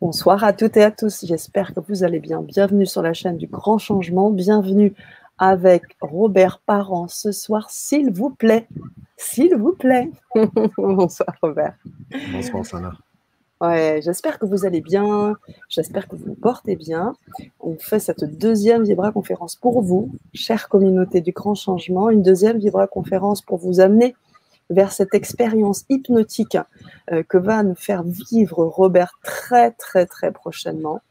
Bonsoir à toutes et à tous, j'espère que vous allez bien. Bienvenue sur la chaîne du Grand Changement, bienvenue avec Robert Parent ce soir, s'il vous plaît. S'il vous plaît. Bonsoir Robert. Bonsoir Sana. Ouais, j'espère que vous allez bien, j'espère que vous vous portez bien. On fait cette deuxième Vibra-conférence pour vous, chère communauté du Grand Changement, une deuxième Vibra-conférence pour vous amener vers cette expérience hypnotique que va nous faire vivre Robert très prochainement.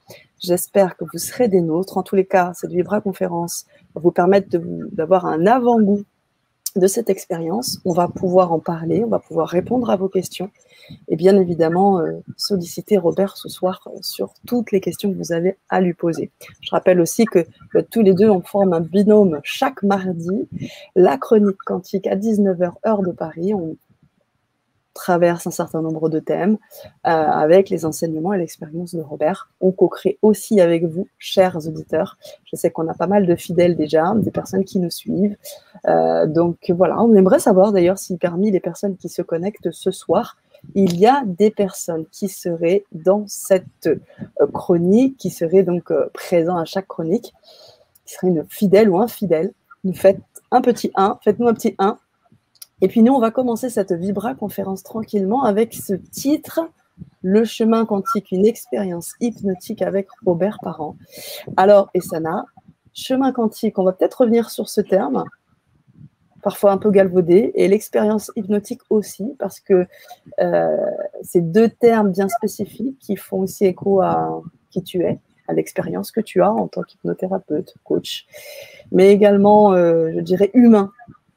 J'espère que vous serez des nôtres. En tous les cas, cette Vibra-conférence va vous permettre d'avoir un avant-goût de cette expérience. On va pouvoir en parler, on va pouvoir répondre à vos questions et bien évidemment solliciter Robert ce soir sur toutes les questions que vous avez à lui poser. Je rappelle aussi que tous les deux, on forme un binôme chaque mardi, la chronique quantique à 19h heure de Paris. On traverse un certain nombre de thèmes avec les enseignements et l'expérience de Robert. On co-crée aussi avec vous, chers auditeurs. Je sais qu'on a pas mal de fidèles déjà, des personnes qui nous suivent. Donc voilà, on aimerait savoir d'ailleurs si parmi les personnes qui se connectent ce soir, il y a des personnes qui seraient dans cette chronique, qui seraient donc présents à chaque chronique, qui seraient une fidèle ou infidèle. Nous faites un petit 1, faites-nous un petit 1. Et puis nous, on va commencer cette Vibra-conférence tranquillement avec ce titre, Le chemin quantique, une expérience hypnotique avec Robert Parent. Alors, Essana, chemin quantique, on va peut-être revenir sur ce terme, parfois un peu galvaudé, et l'expérience hypnotique aussi, parce que c'est deux termes bien spécifiques qui font aussi écho à qui tu es, à l'expérience que tu as en tant qu'hypnothérapeute, coach, mais également, je dirais, humain.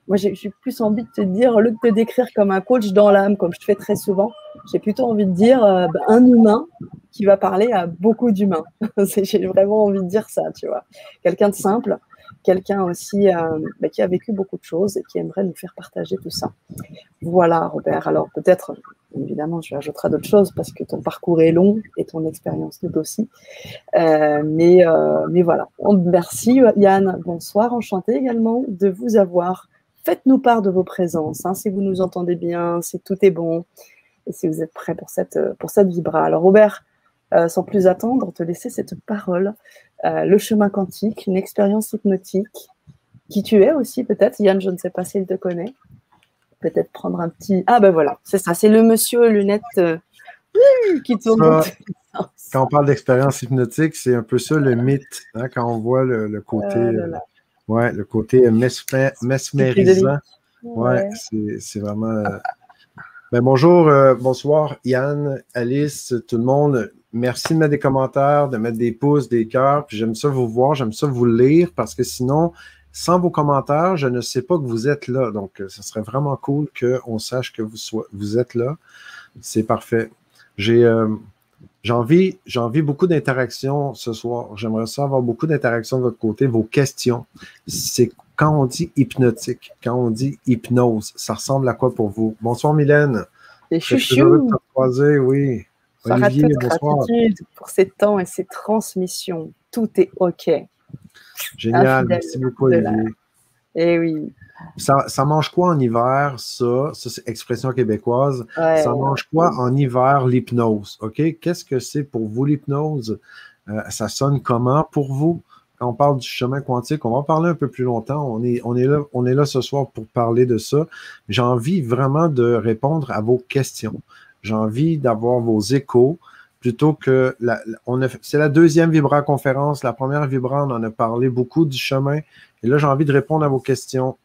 Moi, j'ai plus envie de te dire, au lieu de te décrire comme un coach dans l'âme, comme je fais très souvent, j'ai plutôt envie de dire un humain qui va parler à beaucoup d'humains. J'ai vraiment envie de dire ça, tu vois. Quelqu'un de simple, quelqu'un aussi qui a vécu beaucoup de choses et qui aimerait nous faire partager tout ça. Voilà, Robert. Alors, peut-être, évidemment, tu ajouteras d'autres choses parce que ton parcours est long et ton expérience l'est aussi. Mais voilà. Merci, Yann. Bonsoir. Enchanté également de vous avoir. Faites-nous part de vos présences, hein, si vous nous entendez bien, si tout est bon, et si vous êtes prêts pour cette vibra. Alors Robert, sans plus attendre, te laisser cette parole. Le chemin quantique, une expérience hypnotique, qui tu es aussi peut-être. Yann, je ne sais pas s'il te connaît. Peut-être prendre un petit... Ah ben voilà, c'est ça, c'est le monsieur aux lunettes qui tourne. Quand on parle d'expérience hypnotique, c'est un peu ça le mythe, hein, quand on voit le côté... Ouais, le côté mesmérisant. Ouais, c'est vraiment... Ben bonjour, bonsoir Yann, Alice, tout le monde. Merci de mettre des commentaires, de mettre des pouces, des cœurs. Puis j'aime ça vous voir, j'aime ça vous lire parce que sinon, sans vos commentaires, je ne sais pas que vous êtes là. Donc, ce serait vraiment cool qu'on sache que vous êtes là. C'est parfait. J'ai envie beaucoup d'interactions ce soir. J'aimerais ça avoir beaucoup d'interactions de votre côté. Vos questions, c'est quand on dit hypnotique, quand on dit hypnose, ça ressemble à quoi pour vous? Bonsoir Mylène. C'est chouchou. De te croiser, oui. Olivier, bonsoir. Gratitude pour ces temps et ces transmissions. Tout est OK. Génial. Merci beaucoup Olivier. Eh oui. Ça mange quoi en hiver, ça c'est expression québécoise. Ouais, ça mange quoi en hiver, l'hypnose? OK? Qu'est-ce que c'est pour vous, l'hypnose? Ça sonne comment pour vous? Quand on parle du chemin quantique, on va en parler un peu plus longtemps. On est là ce soir pour parler de ça. J'ai envie vraiment de répondre à vos questions. J'ai envie d'avoir vos échos plutôt que... c'est la deuxième Vibra-conférence. La première Vibra, on en a parlé beaucoup du chemin. Et là, j'ai envie de répondre à vos questions.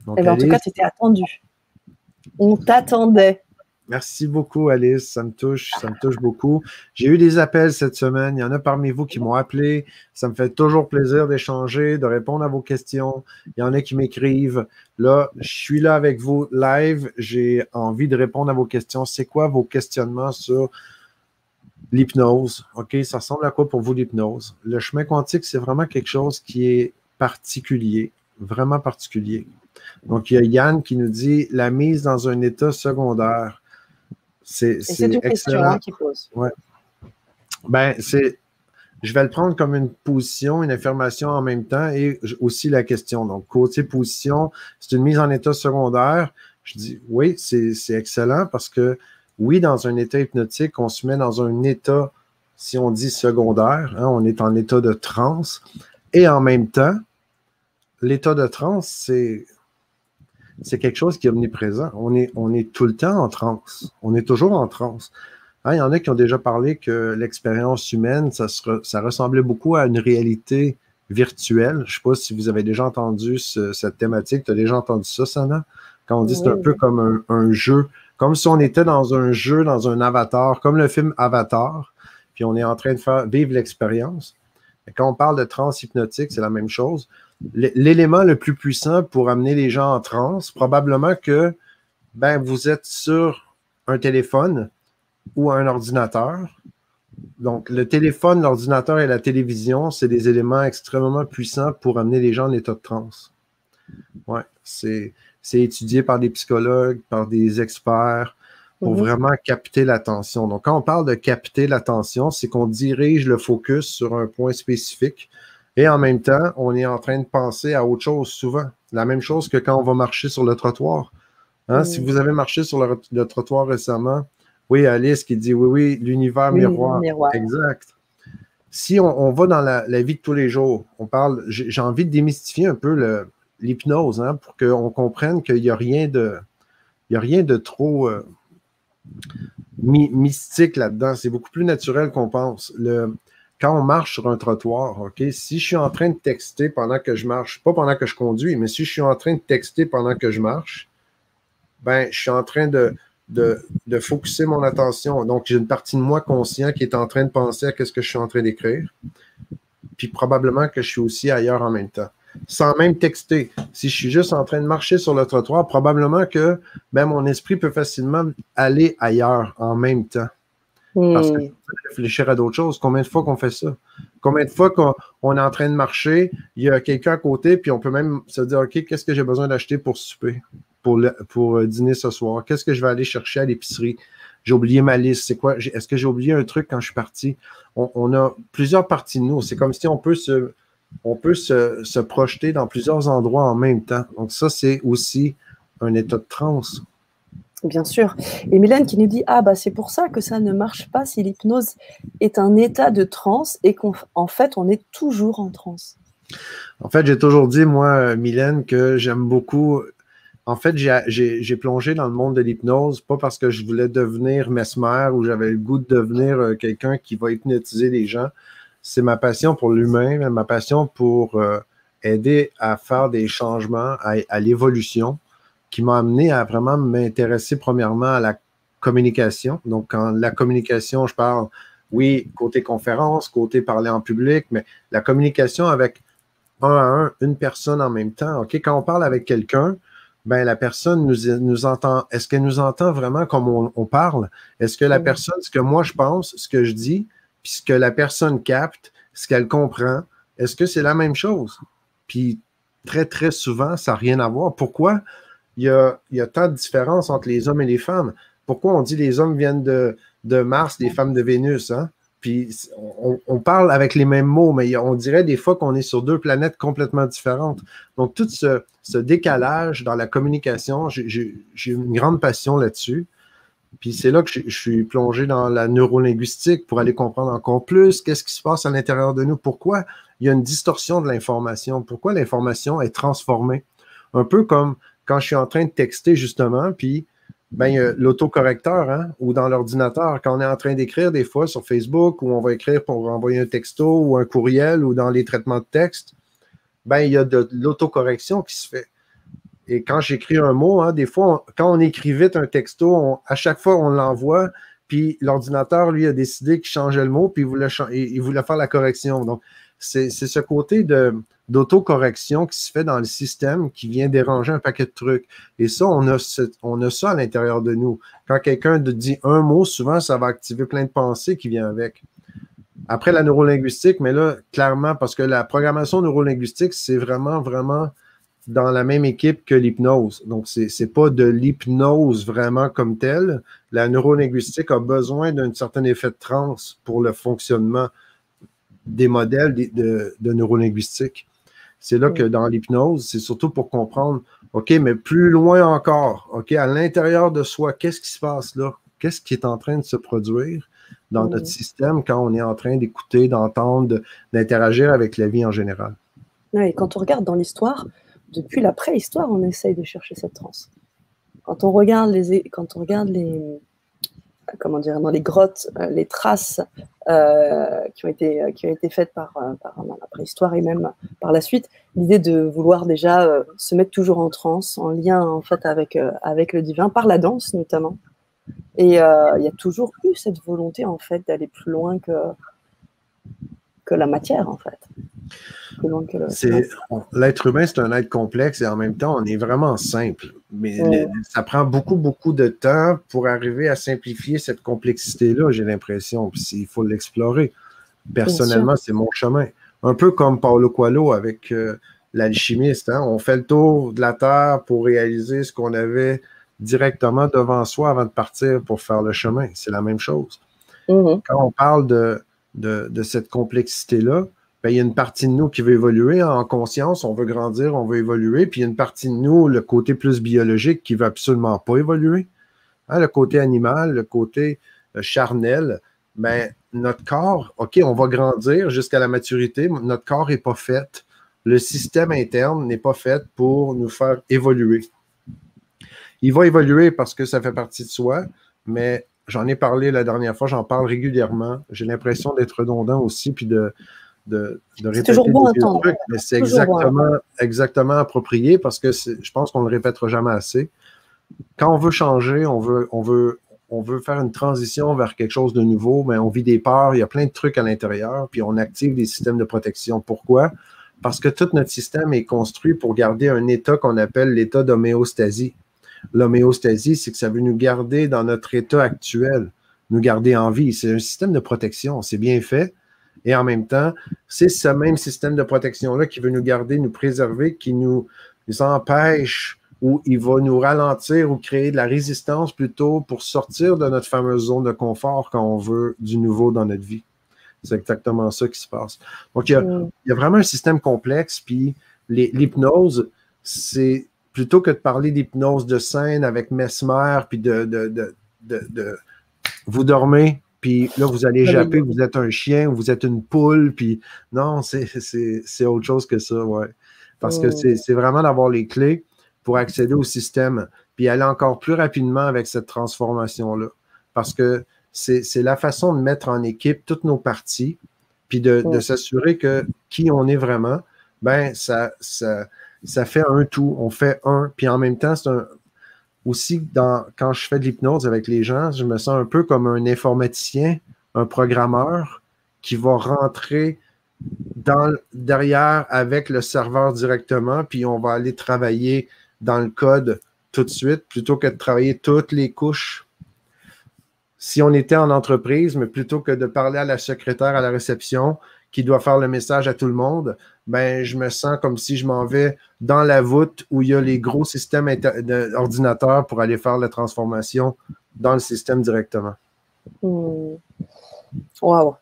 Donc, en tout cas, tu étais attendu. On t'attendait. Merci beaucoup, Alice. Ça me touche beaucoup. J'ai eu des appels cette semaine. Il y en a parmi vous qui m'ont appelé. Ça me fait toujours plaisir d'échanger, de répondre à vos questions. Il y en a qui m'écrivent. Là, je suis là avec vous live. J'ai envie de répondre à vos questions. C'est quoi vos questionnements sur l'hypnose? OK, ça ressemble à quoi pour vous, l'hypnose? Le chemin quantique, c'est vraiment quelque chose qui est particulier, vraiment particulier. Donc, il y a Yann qui nous dit la mise dans un état secondaire. C'est une question qu'il pose. Ouais. Ben, je vais le prendre comme une position, une affirmation en même temps et aussi la question. Donc, côté position, c'est une mise en état secondaire. Je dis oui, c'est excellent parce que oui, dans un état hypnotique, on se met dans un état, si on dit secondaire, hein, on est en état de transe, et en même temps, l'état de transe, c'est quelque chose qui est omniprésent. On est tout le temps en transe. On est toujours en transe. Hein, il y en a qui ont déjà parlé que l'expérience humaine, ça ressemblait beaucoup à une réalité virtuelle. Je ne sais pas si vous avez déjà entendu cette thématique. Tu as déjà entendu ça, Sana? Quand on dit c'est un peu comme un jeu, comme si on était dans un jeu, dans un avatar, comme le film Avatar, puis on est en train de vivre l'expérience. Quand on parle de transe hypnotique, c'est la même chose. L'élément le plus puissant pour amener les gens en transe, probablement que vous êtes sur un téléphone ou un ordinateur. Donc, le téléphone, l'ordinateur et la télévision, c'est des éléments extrêmement puissants pour amener les gens en état de transe. Ouais, c'est étudié par des psychologues, par des experts, pour vraiment capter l'attention. Donc, quand on parle de capter l'attention, c'est qu'on dirige le focus sur un point spécifique et en même temps, on est en train de penser à autre chose souvent. La même chose que quand on va marcher sur le trottoir. Hein? Si vous avez marché sur le trottoir récemment, oui, Alice qui dit oui, l'univers miroir. Exact. Si on va dans la vie de tous les jours, on parle, j'ai envie de démystifier un peu l'hypnose, hein, pour qu'on comprenne qu'il n'y a rien de trop mystique là-dedans. C'est beaucoup plus naturel qu'on pense. Quand on marche sur un trottoir, OK, si je suis en train de texter pendant que je marche, pas pendant que je conduis, mais si je suis en train de texter pendant que je marche, je suis en train de focusser mon attention. Donc, j'ai une partie de moi conscient qui est en train de penser à ce que je suis en train d'écrire. Puis probablement que je suis aussi ailleurs en même temps. Sans même texter. Si je suis juste en train de marcher sur le trottoir, probablement que mon esprit peut facilement aller ailleurs en même temps. Parce que je peux réfléchir à d'autres choses. Combien de fois qu'on fait ça? Combien de fois qu'on est en train de marcher, il y a quelqu'un à côté, puis on peut même se dire, OK, qu'est-ce que j'ai besoin d'acheter pour souper, pour dîner ce soir? Qu'est-ce que je vais aller chercher à l'épicerie? J'ai oublié ma liste. C'est quoi? Est-ce que j'ai oublié un truc quand je suis parti? On a plusieurs parties de nous. C'est comme si on peut se projeter dans plusieurs endroits en même temps. Donc ça, c'est aussi un état de transe. Bien sûr. Et Mylène qui nous dit c'est pour ça que ça ne marche pas si l'hypnose est un état de transe et qu'en fait, on est toujours en transe. En fait, j'ai toujours dit, moi, Mylène, que j'aime beaucoup. En fait, j'ai plongé dans le monde de l'hypnose, pas parce que je voulais devenir mesmer ou j'avais le goût de devenir quelqu'un qui va hypnotiser les gens. C'est ma passion pour l'humain, ma passion pour aider à faire des changements, à l'évolution, qui m'a amené à vraiment m'intéresser premièrement à la communication. Donc, quand la communication, je parle, oui, côté conférence, côté parler en public, mais la communication avec un à un, une personne en même temps. OK? Quand on parle avec quelqu'un, la personne nous entend. Est-ce qu'elle nous entend vraiment comme on parle? Est-ce que la personne, ce que moi je pense, ce que je dis, puis ce que la personne capte, ce qu'elle comprend, est-ce que c'est la même chose? Puis très, très souvent, ça n'a rien à voir. Pourquoi? Il y a tant de différences entre les hommes et les femmes. Pourquoi on dit les hommes viennent de Mars, les femmes de Vénus, hein? Puis on parle avec les mêmes mots, mais on dirait des fois qu'on est sur deux planètes complètement différentes. Donc, tout ce décalage dans la communication, j'ai une grande passion là-dessus. Puis c'est là que je suis plongé dans la neurolinguistique pour aller comprendre encore plus qu'est-ce qui se passe à l'intérieur de nous. Pourquoi il y a une distorsion de l'information? Pourquoi l'information est transformée? Un peu comme quand je suis en train de texter, justement, puis il y a l'autocorrecteur, hein, ou dans l'ordinateur, quand on est en train d'écrire des fois sur Facebook, ou on va écrire pour envoyer un texto ou un courriel, ou dans les traitements de texte, il y a de l'autocorrection qui se fait. Et quand j'écris un mot, hein, des fois, quand on écrit vite un texto, à chaque fois, on l'envoie, puis l'ordinateur, lui, a décidé qu'il changeait le mot, puis il voulait faire la correction. Donc, c'est ce côté d'autocorrection qui se fait dans le système qui vient déranger un paquet de trucs. Et ça, on a ça à l'intérieur de nous. Quand quelqu'un dit un mot, souvent, ça va activer plein de pensées qui viennent avec. Après, la neurolinguistique, mais là, clairement, parce que la programmation neurolinguistique, c'est vraiment, vraiment dans la même équipe que l'hypnose. Donc, c'est pas de l'hypnose vraiment comme telle. La neurolinguistique a besoin d'un certain effet de transe pour le fonctionnement des modèles de neurolinguistique. C'est là que dans l'hypnose, c'est surtout pour comprendre, OK, mais plus loin encore, OK, à l'intérieur de soi, qu'est-ce qui se passe là? qu'est-ce qui est en train de se produire dans notre système quand on est en train d'écouter, d'entendre, d'interagir avec la vie en général. Ouais, et quand on regarde dans l'histoire, depuis la préhistoire, on essaye de chercher cette transe. Quand on regarde comment dire, dans les grottes, les traces qui ont été faites par la préhistoire et même par la suite, l'idée de vouloir déjà se mettre toujours en transe, en lien en fait avec le divin, par la danse notamment. Et il y a toujours eu cette volonté en fait d'aller plus loin que la matière en fait. L'être humain, c'est un être complexe et en même temps, on est vraiment simple. Mais ça prend beaucoup, beaucoup de temps pour arriver à simplifier cette complexité-là, j'ai l'impression. Puis il faut l'explorer. Personnellement, c'est mon chemin. Un peu comme Paulo Coelho avec l'alchimiste. Hein? On fait le tour de la Terre pour réaliser ce qu'on avait directement devant soi avant de partir pour faire le chemin. C'est la même chose. Quand on parle de cette complexité-là, ben, il y a une partie de nous qui veut évoluer en conscience, on veut grandir, on veut évoluer, puis il y a une partie de nous, le côté plus biologique, qui ne veut absolument pas évoluer. Hein, le côté animal, le côté charnel, ben, notre corps, OK, on va grandir jusqu'à la maturité, notre corps n'est pas fait. Le système interne n'est pas fait pour nous faire évoluer. Il va évoluer parce que ça fait partie de soi, mais j'en ai parlé la dernière fois, j'en parle régulièrement. J'ai l'impression d'être redondant aussi, puis de répéter toujours bon des trucs, mais c'est exactement approprié parce que je pense qu'on ne le répétera jamais assez. Quand on veut changer, on veut faire une transition vers quelque chose de nouveau, mais on vit des peurs, il y a plein de trucs à l'intérieur, puis on active des systèmes de protection. Pourquoi? Parce que tout notre système est construit pour garder un état qu'on appelle l'état d'homéostasie. L'homéostasie, c'est que ça veut nous garder dans notre état actuel, nous garder en vie. C'est un système de protection, c'est bien fait. Et en même temps, c'est ce même système de protection-là qui veut nous garder, nous préserver, qui nous empêche ou il va nous ralentir ou créer de la résistance plutôt pour sortir de notre fameuse zone de confort quand on veut du nouveau dans notre vie. C'est exactement ça qui se passe. Donc, il y a vraiment un système complexe, puis l'hypnose, c'est plutôt que de parler d'hypnose de scène avec Mesmer, puis vous dormez, puis là, vous allez japper, vous êtes un chien, vous êtes une poule, puis non, c'est autre chose que ça, ouais. Parce que c'est vraiment d'avoir les clés pour accéder au système, puis aller encore plus rapidement avec cette transformation-là. Parce que c'est la façon de mettre en équipe toutes nos parties, puis de s'assurer que qui on est vraiment, ben ça fait un tout, on fait un, puis en même temps, c'est aussi, quand je fais de l'hypnose avec les gens, je me sens un peu comme un informaticien, un programmeur qui va rentrer derrière avec le serveur directement, puis on va aller travailler dans le code tout de suite, plutôt que de travailler toutes les couches. Si on était en entreprise, mais plutôt que de parler à la secrétaire à la réception qui doit faire le message à tout le monde, ben, je me sens comme si je m'en vais dans la voûte où il y a les gros systèmes d'ordinateurs pour aller faire la transformation dans le système directement. Waouh!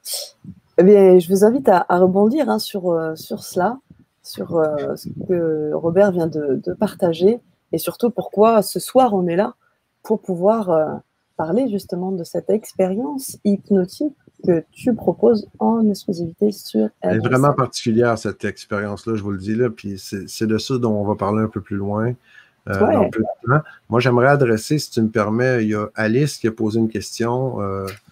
Eh bien, je vous invite à rebondir sur cela, sur ce que Robert vient de partager et surtout pourquoi ce soir on est là pour pouvoir parler justement de cette expérience hypnotique que tu proposes en exclusivité sur Elle est vraiment particulière, cette expérience-là, je vous le dis là, puis c'est de ça dont on va parler un peu plus loin. Dans peu de temps. Moi, j'aimerais adresser, si tu me permets, il y a Alice qui a posé une question.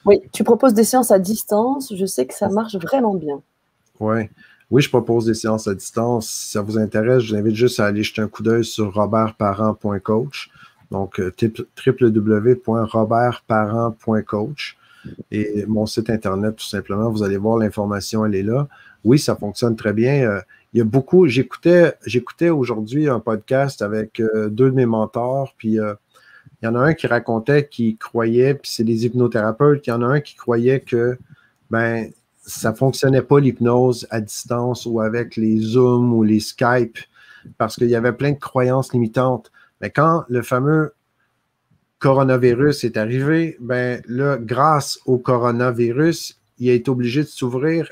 Oui, tu proposes des séances à distance. Je sais que ça marche vraiment bien. Oui, je propose des séances à distance. Si ça vous intéresse, je vous invite juste à aller jeter un coup d'œil sur robertparent.coach. Donc, www.robertparent.coach. Et mon site Internet, tout simplement, vous allez voir l'information, elle est là. Oui, ça fonctionne très bien. Il y a beaucoup, j'écoutais aujourd'hui un podcast avec deux de mes mentors, puis il y en a un qui racontait qu'il croyait, puis c'est des hypnothérapeutes, il y en a un qui croyait que ben ça ne fonctionnait pas l'hypnose à distance ou avec les Zooms ou les Skype, parce qu'il y avait plein de croyances limitantes. Mais quand le fameux coronavirus est arrivé, ben là, grâce au coronavirus, il a été obligé de s'ouvrir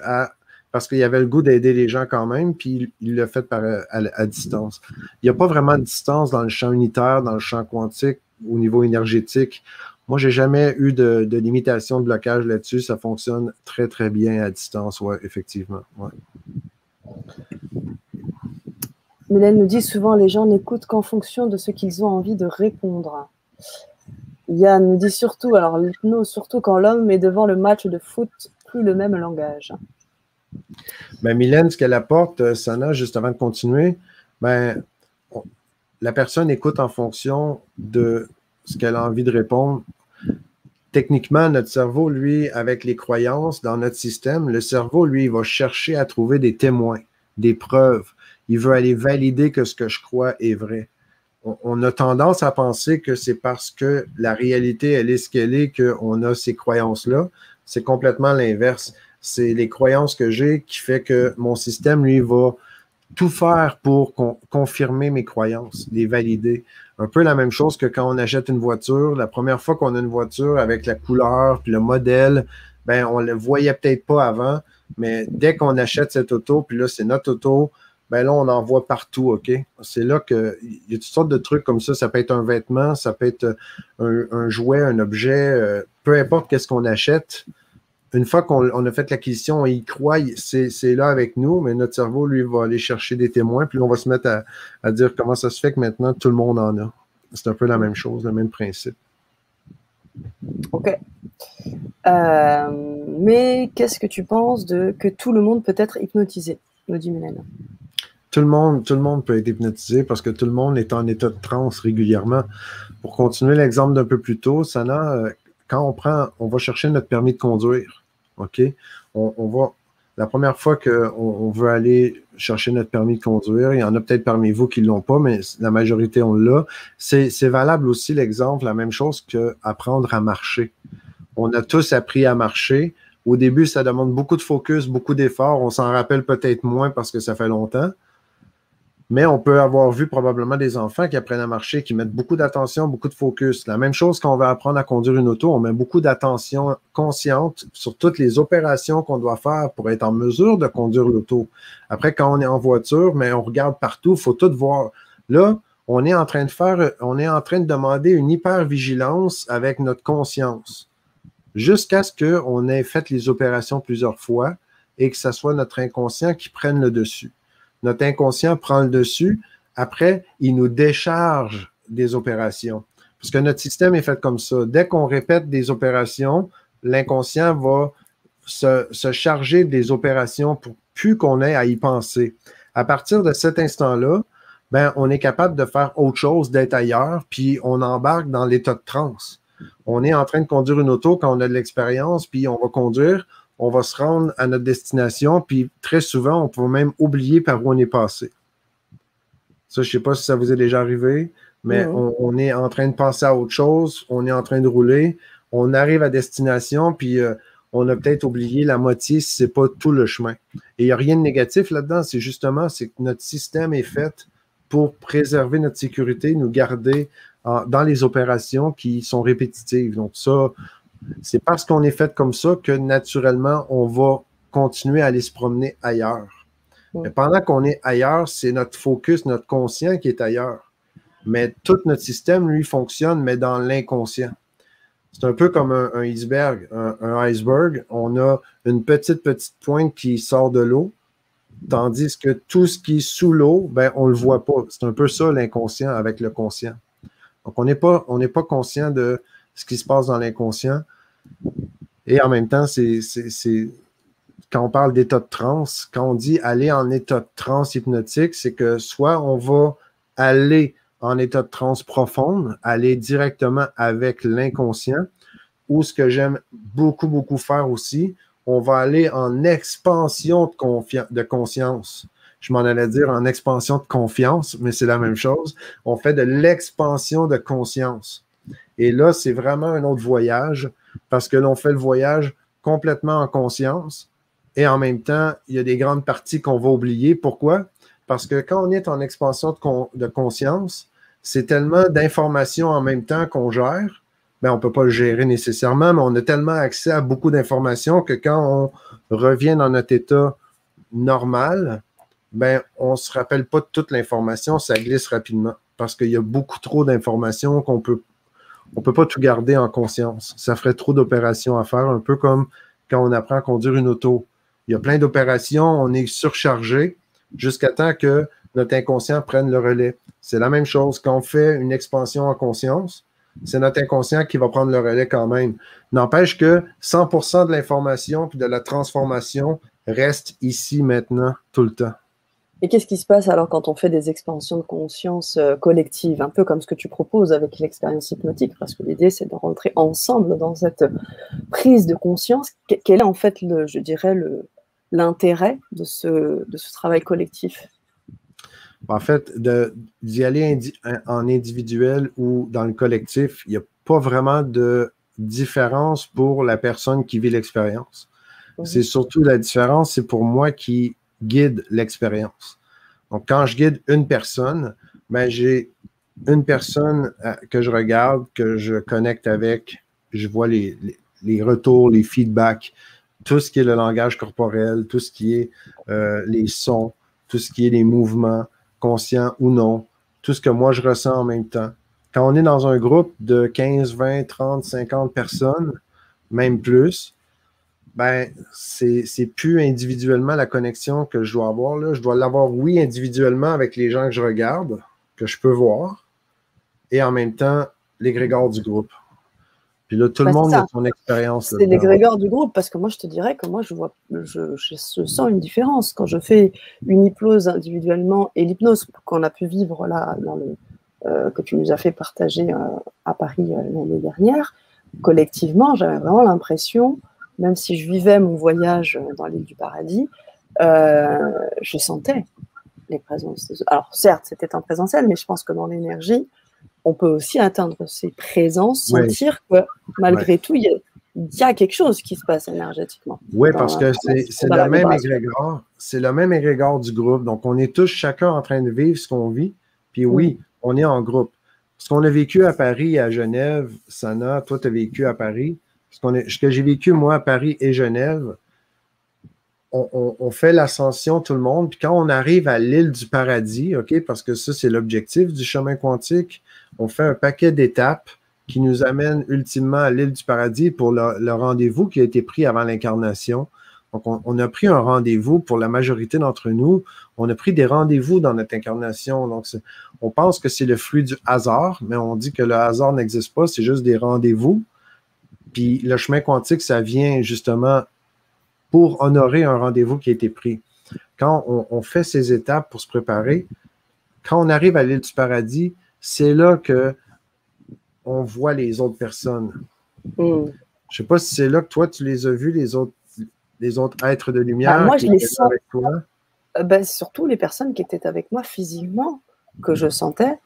parce qu'il avait le goût d'aider les gens quand même, puis il l'a fait à distance. Il n'y a pas vraiment de distance dans le champ unitaire, dans le champ quantique, au niveau énergétique. Moi, j'ai jamais eu de limitation de blocage là-dessus. Ça fonctionne très, très bien à distance, oui, effectivement. Ouais. Mylène nous dit souvent les gens n'écoutent qu'en fonction de ce qu'ils ont envie de répondre. Yann nous dit surtout, alors l'hypnose, surtout quand l'homme est devant le match de foot, plus le même langage. Ben, Mylène, ce qu'elle apporte, Sana, juste avant de continuer, ben, la personne écoute en fonction de ce qu'elle a envie de répondre. Techniquement, notre cerveau, lui, avec les croyances dans notre système, le cerveau, lui, il va chercher à trouver des témoins, des preuves. Il veut aller valider que ce que je crois est vrai. On a tendance à penser que c'est parce que la réalité, elle est ce qu'elle est, qu'on a ces croyances-là. C'est complètement l'inverse. C'est les croyances que j'ai qui fait que mon système, lui, va tout faire pour confirmer mes croyances, les valider. Un peu la même chose que quand on achète une voiture. La première fois qu'on a une voiture avec la couleur puis le modèle, ben on le voyait peut-être pas avant, mais dès qu'on achète cette auto, puis là, c'est notre auto, ben là, on en voit partout, OK? C'est là qu'il y a toutes sortes de trucs comme ça. Ça peut être un vêtement, ça peut être un jouet, un objet, peu importe qu'est-ce qu'on achète. Une fois qu'on a fait l'acquisition, on y croit, c'est là avec nous, mais notre cerveau, lui, va aller chercher des témoins, puis on va se mettre à dire comment ça se fait que maintenant, tout le monde en a. C'est un peu la même chose, le même principe. OK. Mais qu'est-ce que tu penses de que tout le monde peut être hypnotisé, nous dit Mylène. Tout le monde peut être hypnotisé parce que tout le monde est en état de transe régulièrement. Pour continuer l'exemple d'un peu plus tôt, Sana, quand on va chercher notre permis de conduire, OK? La première fois qu'on veut aller chercher notre permis de conduire, il y en a peut-être parmi vous qui ne l'ont pas, mais la majorité, on l'a. C'est valable aussi l'exemple, la même chose qu'apprendre à marcher. On a tous appris à marcher. Au début, ça demande beaucoup de focus, beaucoup d'efforts. On s'en rappelle peut-être moins parce que ça fait longtemps. Mais on peut avoir vu probablement des enfants qui apprennent à marcher, qui mettent beaucoup d'attention, beaucoup de focus. La même chose quand on va apprendre à conduire une auto, on met beaucoup d'attention consciente sur toutes les opérations qu'on doit faire pour être en mesure de conduire l'auto. Après, quand on est en voiture, mais on regarde partout, il faut tout voir. Là, on est en train de demander une hyper-vigilance avec notre conscience jusqu'à ce qu'on ait fait les opérations plusieurs fois et que ce soit notre inconscient qui prenne le dessus. Notre inconscient prend le dessus. Après, il nous décharge des opérations. Parce que notre système est fait comme ça. Dès qu'on répète des opérations, l'inconscient va se charger des opérations pour plus qu'on ait à y penser. À partir de cet instant-là, ben, on est capable de faire autre chose, d'être ailleurs, puis on embarque dans l'état de transe. On est en train de conduire une auto quand on a de l'expérience, puis on va conduire, on va se rendre à notre destination, puis très souvent, on peut même oublier par où on est passé. Ça, je ne sais pas si ça vous est déjà arrivé, mais on est en train de penser à autre chose, on est en train de rouler, on arrive à destination, puis on a peut-être oublié la moitié si ce n'est pas tout le chemin. Et il n'y a rien de négatif là-dedans, c'est que notre système est fait pour préserver notre sécurité, nous garder dans les opérations qui sont répétitives. Donc ça, c'est parce qu'on est fait comme ça que naturellement, on va continuer à aller se promener ailleurs. Mais pendant qu'on est ailleurs, c'est notre focus, notre conscient qui est ailleurs. Mais tout notre système, lui, fonctionne, mais dans l'inconscient. C'est un peu comme un iceberg. Un iceberg, on a une petite pointe qui sort de l'eau, tandis que tout ce qui est sous l'eau, ben, on ne le voit pas. C'est un peu ça, l'inconscient avec le conscient. Donc, on n'est pas conscient de ce qui se passe dans l'inconscient. Et en même temps, quand on parle d'état de transe, quand on dit aller en état de transe hypnotique, c'est que soit on va aller en état de transe profonde, aller directement avec l'inconscient, ou ce que j'aime beaucoup, beaucoup faire aussi, on va aller en expansion de conscience. Je m'en allais dire en expansion de confiance, mais c'est la même chose. On fait de l'expansion de conscience. Et là, c'est vraiment un autre voyage parce que l'on fait le voyage complètement en conscience et en même temps, il y a des grandes parties qu'on va oublier. Pourquoi? Parce que quand on est en expansion de conscience, c'est tellement d'informations en même temps qu'on gère. Bien, on ne peut pas le gérer nécessairement, mais on a tellement accès à beaucoup d'informations que quand on revient dans notre état normal, ben, on ne se rappelle pas de toute l'information, ça glisse rapidement parce qu'il y a beaucoup trop d'informations qu'on peut on ne peut pas tout garder en conscience. Ça ferait trop d'opérations à faire, un peu comme quand on apprend à conduire une auto. Il y a plein d'opérations, on est surchargé jusqu'à temps que notre inconscient prenne le relais. C'est la même chose. Quand on fait une expansion en conscience, c'est notre inconscient qui va prendre le relais quand même. N'empêche que 100% de l'information et de la transformation reste ici, maintenant, tout le temps. Et qu'est-ce qui se passe alors quand on fait des expansions de conscience collectives, un peu comme ce que tu proposes avec l'expérience hypnotique, parce que l'idée c'est de rentrer ensemble dans cette prise de conscience. Quel est en fait, je dirais, l'intérêt de ce travail collectif? En fait, d'y aller en individuel ou dans le collectif, il n'y a pas vraiment de différence pour la personne qui vit l'expérience. C'est surtout la différence, c'est pour moi qui guide l'expérience. Donc, quand je guide une personne, ben, j'ai une personne que je regarde, que je connecte avec, je vois les retours, les feedbacks, tout ce qui est le langage corporel, tout ce qui est les sons, tout ce qui est les mouvements, conscients ou non, tout ce que moi je ressens en même temps. Quand on est dans un groupe de 15, 20, 30, 50 personnes, même plus, ben, c'est plus individuellement la connexion que je dois avoir, là. Je dois l'avoir, oui, individuellement avec les gens que je regarde, que je peux voir, et en même temps, l'égrégore du groupe. Puis là, tout le monde a son expérience. C'est l'égrégore du groupe, parce que moi, je te dirais que moi, je sens une différence. Quand je fais une hypnose individuellement et l'hypnose qu'on a pu vivre là, que tu nous as fait partager à Paris l'année dernière, collectivement, j'avais vraiment l'impression, même si je vivais mon voyage dans l'île du paradis, je sentais les présences. Alors, certes, c'était en présentiel, mais je pense que dans l'énergie, on peut aussi atteindre ces présences, sentir que malgré tout, il y a quelque chose qui se passe énergétiquement. Oui, parce que c'est le même égrégore, c'est le même égrégore du groupe. Donc, on est tous chacun en train de vivre ce qu'on vit. Puis oui, on est en groupe. Ce qu'on a vécu à Paris, à Genève, Sana, toi, tu as vécu à Paris. Ce que j'ai vécu, moi, à Paris et Genève, on fait l'ascension, tout le monde. Puis quand on arrive à l'île du paradis, OK, parce que ça, c'est l'objectif du chemin quantique, on fait un paquet d'étapes qui nous amènent ultimement à l'île du paradis pour le rendez-vous qui a été pris avant l'incarnation. Donc, on a pris un rendez-vous pour la majorité d'entre nous. On a pris des rendez-vous dans notre incarnation. Donc, on pense que c'est le fruit du hasard, mais on dit que le hasard n'existe pas, c'est juste des rendez-vous. Puis le chemin quantique, ça vient justement pour honorer un rendez-vous qui a été pris. Quand on fait ces étapes pour se préparer, quand on arrive à l'île du paradis, c'est là que on voit les autres personnes. Je ne sais pas si c'est là que toi, tu les as vus, les autres êtres de lumière moi, qui étaient avec toi. Surtout les personnes qui étaient avec moi physiquement, que je sentais.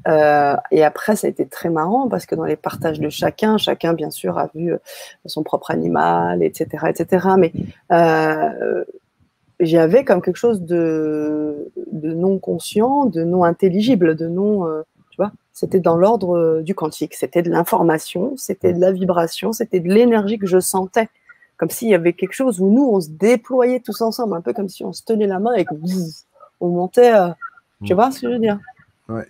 Et après, ça a été très marrant parce que dans les partages de chacun, bien sûr a vu son propre animal, etc., etc. Mais j'avais comme quelque chose de non conscient, de non intelligible, de non, tu vois. C'était dans l'ordre du quantique. C'était de l'information, c'était de la vibration, c'était de l'énergie que je sentais. Comme s'il y avait quelque chose où nous, on se déployait tous ensemble, un peu comme si on se tenait la main et qu'on montait. Tu vois ce que je veux dire? Ouais.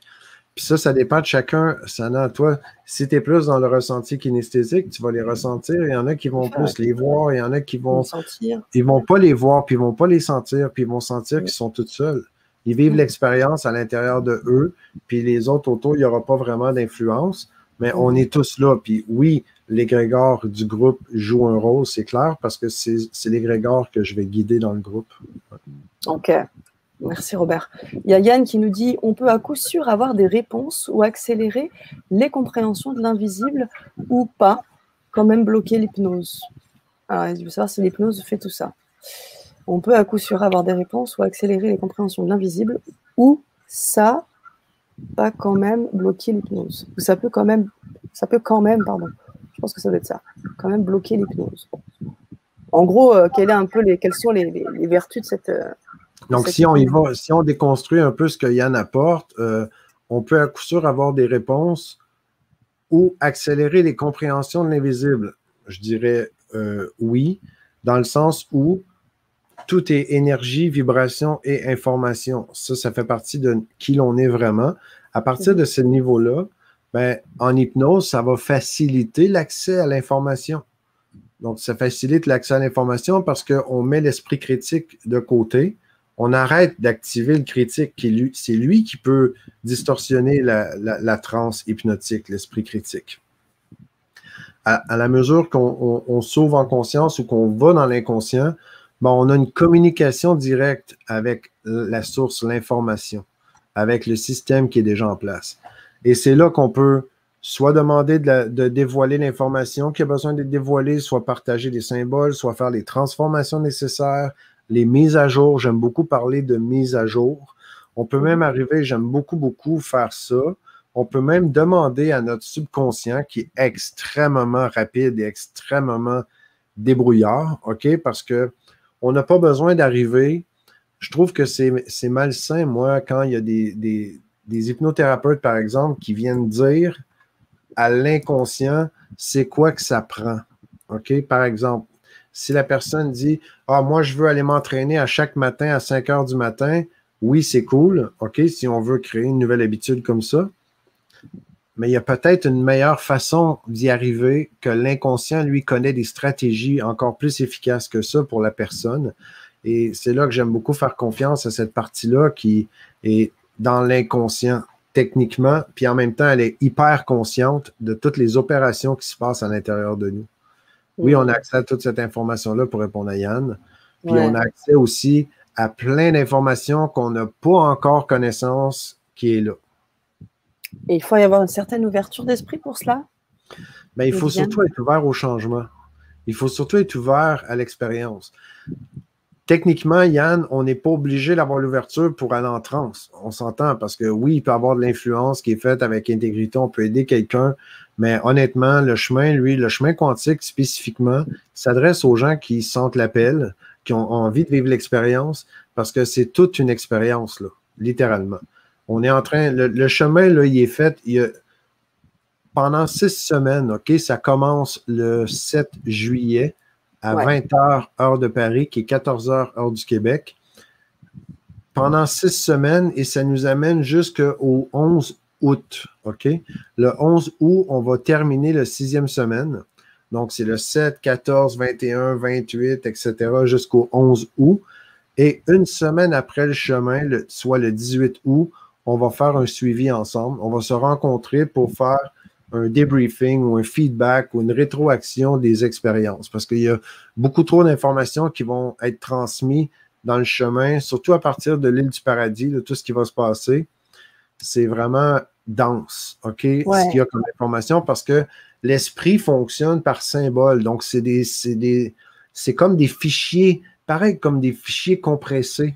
Puis ça dépend de chacun. Sana, toi, si tu es plus dans le ressenti kinesthésique, tu vas les ressentir. Il y en a qui vont plus les voir, il y en a qui vont sentir. Ils vont pas les voir, puis ils vont pas les sentir, puis ils vont sentir qu'ils sont tous seuls. Ils vivent l'expérience à l'intérieur de eux, puis les autres autour, il n'y aura pas vraiment d'influence, mais on est tous là. Puis oui, l'égrégore du groupe joue un rôle, c'est clair, parce que c'est l'égrégore que je vais guider dans le groupe. OK. Merci Robert. Il y a Yann qui nous dit « On peut à coup sûr avoir des réponses ou accélérer les compréhensions de l'invisible ou pas, quand même bloquer l'hypnose. » Alors, il veut savoir si l'hypnose fait tout ça. On peut à coup sûr avoir des réponses ou accélérer les compréhensions de l'invisible ou ça, pas quand même bloquer l'hypnose. Ou ça peut quand même, pardon. Je pense que ça doit être ça. Quand même bloquer l'hypnose. En gros, quelles sont les vertus de cette... Donc, si on y va, si on déconstruit un peu ce que Yann apporte, on peut à coup sûr avoir des réponses ou accélérer les compréhensions de l'invisible. Je dirais oui, dans le sens où tout est énergie, vibration et information. Ça fait partie de qui l'on est vraiment. À partir de ce niveau-là, Ben, en hypnose, ça va faciliter l'accès à l'information. Donc, ça facilite l'accès à l'information parce qu'on met l'esprit critique de côté. On arrête d'activer le critique. C'est lui qui peut distorsionner la transe hypnotique, l'esprit critique. À la mesure qu'on s'ouvre en conscience ou qu'on va dans l'inconscient, ben, on a une communication directe avec la source, l'information, avec le système qui est déjà en place. Et c'est là qu'on peut soit demander de dévoiler l'information qui a besoin d'être dévoilée, soit partager des symboles, soit faire les transformations nécessaires, les mises à jour. J'aime beaucoup parler de mise à jour. On peut même arriver, j'aime beaucoup faire ça. On peut même demander à notre subconscient, qui est extrêmement rapide et extrêmement débrouillard, OK? Parce qu'on n'a pas besoin d'arriver. Je trouve que c'est malsain, moi, quand il y a des hypnothérapeutes, par exemple, qui viennent dire à l'inconscient, c'est quoi que ça prend. OK? Par exemple, si la personne dit « Ah, moi, je veux aller m'entraîner à chaque matin à 5 heures du matin », oui, c'est cool, OK, si on veut créer une nouvelle habitude comme ça. Mais il y a peut-être une meilleure façon d'y arriver que l'inconscient, lui, connaît des stratégies encore plus efficaces que ça pour la personne. Et c'est là que j'aime beaucoup faire confiance à cette partie-là qui est dans l'inconscient techniquement, puis en même temps, elle est hyper consciente de toutes les opérations qui se passent à l'intérieur de nous. Oui, on a accès à toute cette information-là pour répondre à Yann. Puis on a accès aussi à plein d'informations qu'on n'a pas encore connaissance qui est là. Et il faut y avoir une certaine ouverture d'esprit pour cela? Mais il faut surtout être ouvert au changement. Il faut surtout être ouvert à l'expérience. Techniquement, Yann, on n'est pas obligé d'avoir l'ouverture pour aller en transe. On s'entend parce que oui, il peut y avoir de l'influence qui est faite avec intégrité, on peut aider quelqu'un, mais honnêtement, le chemin, lui, le chemin quantique spécifiquement, s'adresse aux gens qui sentent l'appel, qui ont envie de vivre l'expérience, parce que c'est toute une expérience, là, littéralement. On est en train, le chemin, là, il est fait, pendant 6 semaines, OK, ça commence le 7 juillet, à 20h, heure de Paris, qui est 14h, heure du Québec, pendant 6 semaines, et ça nous amène jusqu'au 11 août, OK? Le 11 août, on va terminer la 6e semaine. Donc, c'est le 7, 14, 21, 28, etc., jusqu'au 11 août. Et une semaine après le chemin, soit le 18 août, on va faire un suivi ensemble. On va se rencontrer pour faire un débriefing ou un feedback ou une rétroaction des expériences parce qu'il y a beaucoup trop d'informations qui vont être transmises dans le chemin, surtout à partir de l'île du paradis, de tout ce qui va se passer. C'est vraiment dense, OK? Ce qu'il y a comme information parce que l'esprit fonctionne par symbole. Donc, c'est comme des fichiers, pareil comme des fichiers compressés.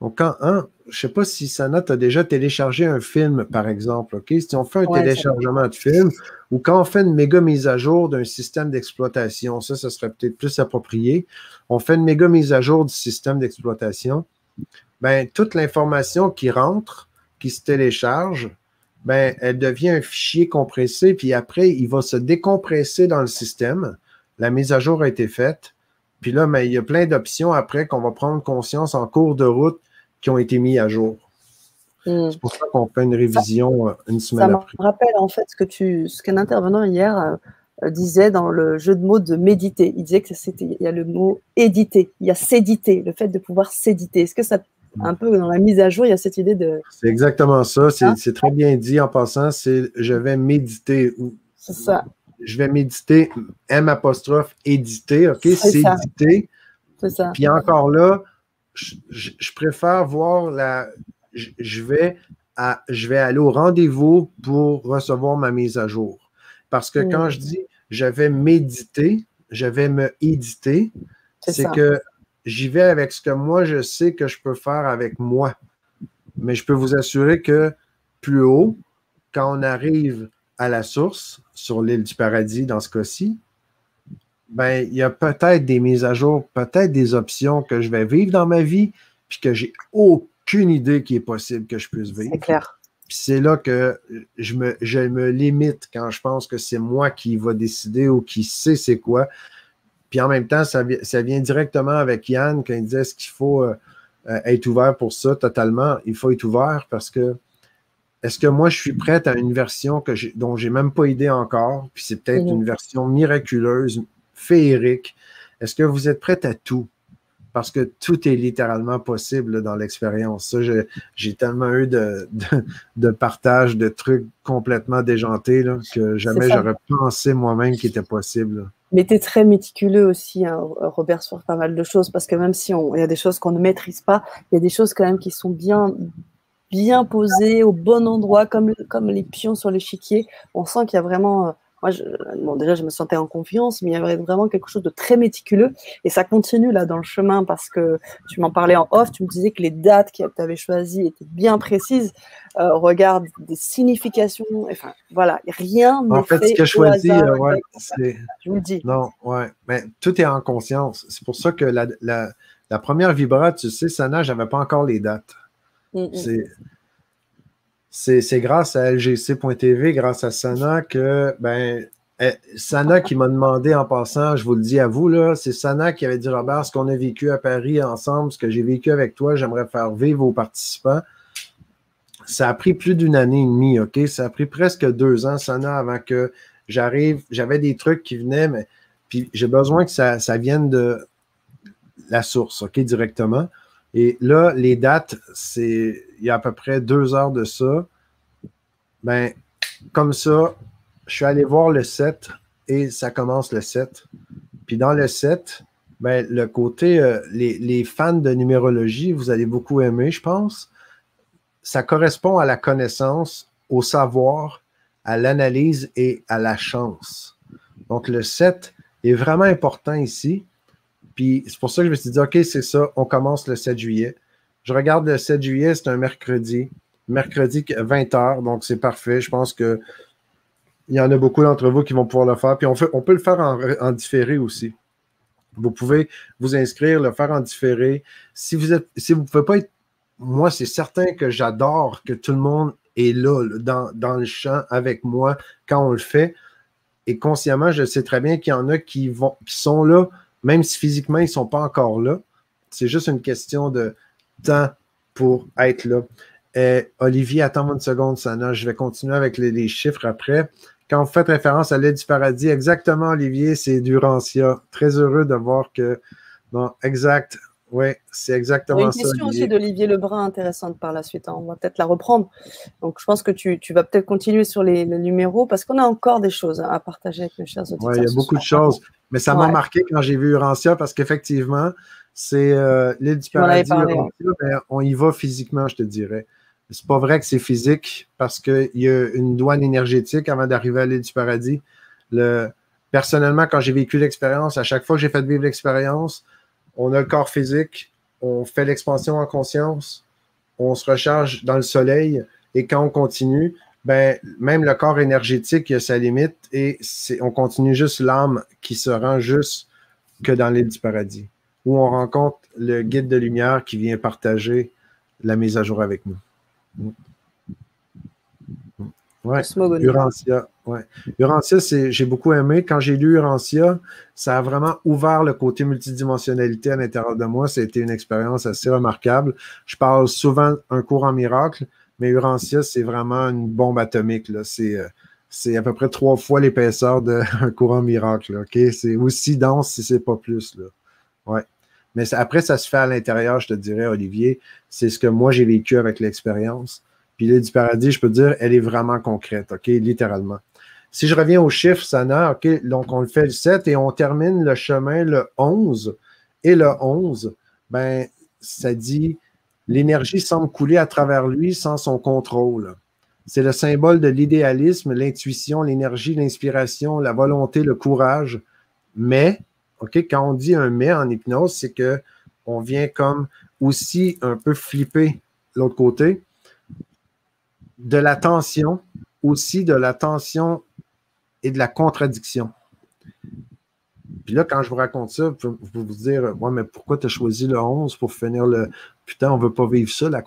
Donc, je ne sais pas si Sana t'a déjà téléchargé un film, par exemple, OK? Si on fait un téléchargement de film ou quand on fait une méga mise à jour d'un système d'exploitation, ça serait peut-être plus approprié. On fait une méga mise à jour du système d'exploitation. Ben, toute l'information qui rentre, qui se télécharge, ben, elle devient un fichier compressé, puis après, il va se décompresser dans le système. La mise à jour a été faite. Puis là, ben, il y a plein d'options après qu'on va prendre conscience en cours de route qui ont été mis à jour. C'est pour ça qu'on fait une révision une semaine après. Ça me rappelle en fait ce qu'un intervenant hier disait dans le jeu de mots de méditer. Il disait il y a le mot éditer, il y a s'éditer, le fait de pouvoir s'éditer. Est-ce que ça, un peu dans la mise à jour, il y a cette idée de... C'est exactement ça, c'est très bien dit en passant, c'est je vais méditer. C'est ça. Je vais méditer, M', éditer, OK? S'éditer. C'est ça. Puis encore là, je préfère voir je vais aller au rendez-vous pour recevoir ma mise à jour. Parce que quand je dis je vais méditer, je vais me éditer, c'est que j'y vais avec ce que moi je sais que je peux faire avec moi. Mais je peux vous assurer que plus haut, quand on arrive à la source, sur l'île du paradis dans ce cas-ci, ben, il y a peut-être des mises à jour, peut-être des options que je vais vivre dans ma vie, puis que j'ai aucune idée qu'il est possible que je puisse vivre. C'est clair. Puis c'est là que je me limite quand je pense que c'est moi qui va décider ou qui sait c'est quoi. Puis en même temps, ça vient directement avec Yann quand il disait est-ce qu'il faut être ouvert pour ça totalement. Il faut être ouvert parce que est-ce que moi, je suis prête à une version dont j'ai même pas idée encore, puis c'est peut-être une version miraculeuse, féerique. Est-ce que vous êtes prête à tout? Parce que tout est littéralement possible là, dans l'expérience. Ça, j'ai tellement eu de partage de trucs complètement déjantés là, que jamais j'aurais pensé moi-même qu'il était possible. Là. Mais tu es très méticuleux aussi, hein, Robert, sur pas mal de choses, parce que même si il y a des choses qu'on ne maîtrise pas, il y a des choses quand même qui sont bien posées, au bon endroit, comme les pions sur l'échiquier. On sent qu'il y a vraiment... Moi, déjà, je me sentais en confiance, mais il y avait vraiment quelque chose de très méticuleux. Et ça continue là dans le chemin parce que tu m'en parlais en off, tu me disais que les dates que tu avais choisies étaient bien précises. Regarde des significations, enfin voilà, rien n'est fait. En fait, ce que je choisis, c'est. Je vous le dis. Non, ouais, mais tout est en conscience. C'est pour ça que la première vibra, tu sais, Sana, j'avais pas encore les dates. C'est grâce à LGC.tv, grâce à Sana que, Sana qui m'a demandé en passant, je vous le dis à vous, là, c'est Sana qui avait dit, Robert, ce qu'on a vécu à Paris ensemble, ce que j'ai vécu avec toi, j'aimerais faire vivre aux participants. Ça a pris plus d'une année et demie, OK? Ça a pris presque 2 ans, Sana, avant que j'arrive. J'avais des trucs qui venaient, mais puis j'ai besoin que ça vienne de la source, OK, directement. Et là, les dates, il y a à peu près 2 heures de ça. Ben, comme ça, je suis allé voir le 7 et ça commence le 7. Puis dans le 7, ben, le côté, les fans de numérologie, vous allez beaucoup aimer, je pense. Ça correspond à la connaissance, au savoir, à l'analyse et à la chance. Donc, le 7 est vraiment important ici. Puis c'est pour ça que je me suis dit, OK, c'est ça, on commence le 7 juillet. Je regarde le 7 juillet, c'est un mercredi. Mercredi, 20h, donc c'est parfait. Je pense qu'il y en a beaucoup d'entre vous qui vont pouvoir le faire. Puis on peut le faire en différé aussi. Vous pouvez vous inscrire, le faire en différé. Si vous ne pouvez pas être... Moi, c'est certain que j'adore que tout le monde est là, dans le champ avec moi quand on le fait. Et consciemment, je sais très bien qu'il y en a qui sont là, même si physiquement, ils ne sont pas encore là. C'est juste une question de temps pour être là. Olivier, attends-moi une seconde, Sana. Je vais continuer avec les chiffres après. Quand vous faites référence à l'aide du paradis, exactement, Olivier, c'est Durantia. Très heureux de voir que... Non, exact. Oui, c'est exactement ça. Il y a une question aussi d'Olivier Lebrun intéressante par la suite. Hein. On va peut-être la reprendre. Donc, je pense que tu vas peut-être continuer sur les numéros parce qu'on a encore des choses à partager avec les chers auditeurs. Oui, il y a beaucoup de choses. Mais ça m'a marqué quand j'ai vu Urantia parce qu'effectivement, c'est l'île du paradis. On y va physiquement, je te dirais. C'est pas vrai que c'est physique parce qu'il y a une douane énergétique avant d'arriver à l'île du paradis. Personnellement, quand j'ai vécu l'expérience, à chaque fois que j'ai fait vivre l'expérience, on a le corps physique, on fait l'expansion en conscience, on se recharge dans le soleil et quand on continue, même le corps énergétique, il a sa limite et on continue juste l'âme qui se rend juste que dans l'île du paradis, où on rencontre le guide de lumière qui vient partager la mise à jour avec nous. Ouais, Urantia. Ouais. Urantia, j'ai beaucoup aimé. Quand j'ai lu Urantia, ça a vraiment ouvert le côté multidimensionnalité à l'intérieur de moi. Ça a été une expérience assez remarquable. Je parle souvent un cours en miracle, mais Urantia, c'est vraiment une bombe atomique. C'est à peu près 3 fois l'épaisseur d'un courant miracle. Là, okay? C'est aussi dense si c'est pas plus. Là. Ouais. Mais après, ça se fait à l'intérieur, je te dirais, Olivier. C'est ce que moi, j'ai vécu avec l'expérience. Puis l'île du paradis, je peux te dire, elle est vraiment concrète, OK, littéralement. Si je reviens aux chiffres, Sana, OK, donc on le fait le 7 et on termine le chemin le 11. Et le 11, ça dit, l'énergie semble couler à travers lui sans son contrôle. C'est le symbole de l'idéalisme, l'intuition, l'énergie, l'inspiration, la volonté, le courage. Mais, OK, quand on dit un mais en hypnose, c'est qu'on vient comme aussi un peu flipper l'autre côté. De la tension, aussi de la tension et de la contradiction. Puis là, quand je vous raconte ça, vous pouvez vous dire, ouais, mais pourquoi tu as choisi le 11 pour finir le... Putain, on ne veut pas vivre ça, la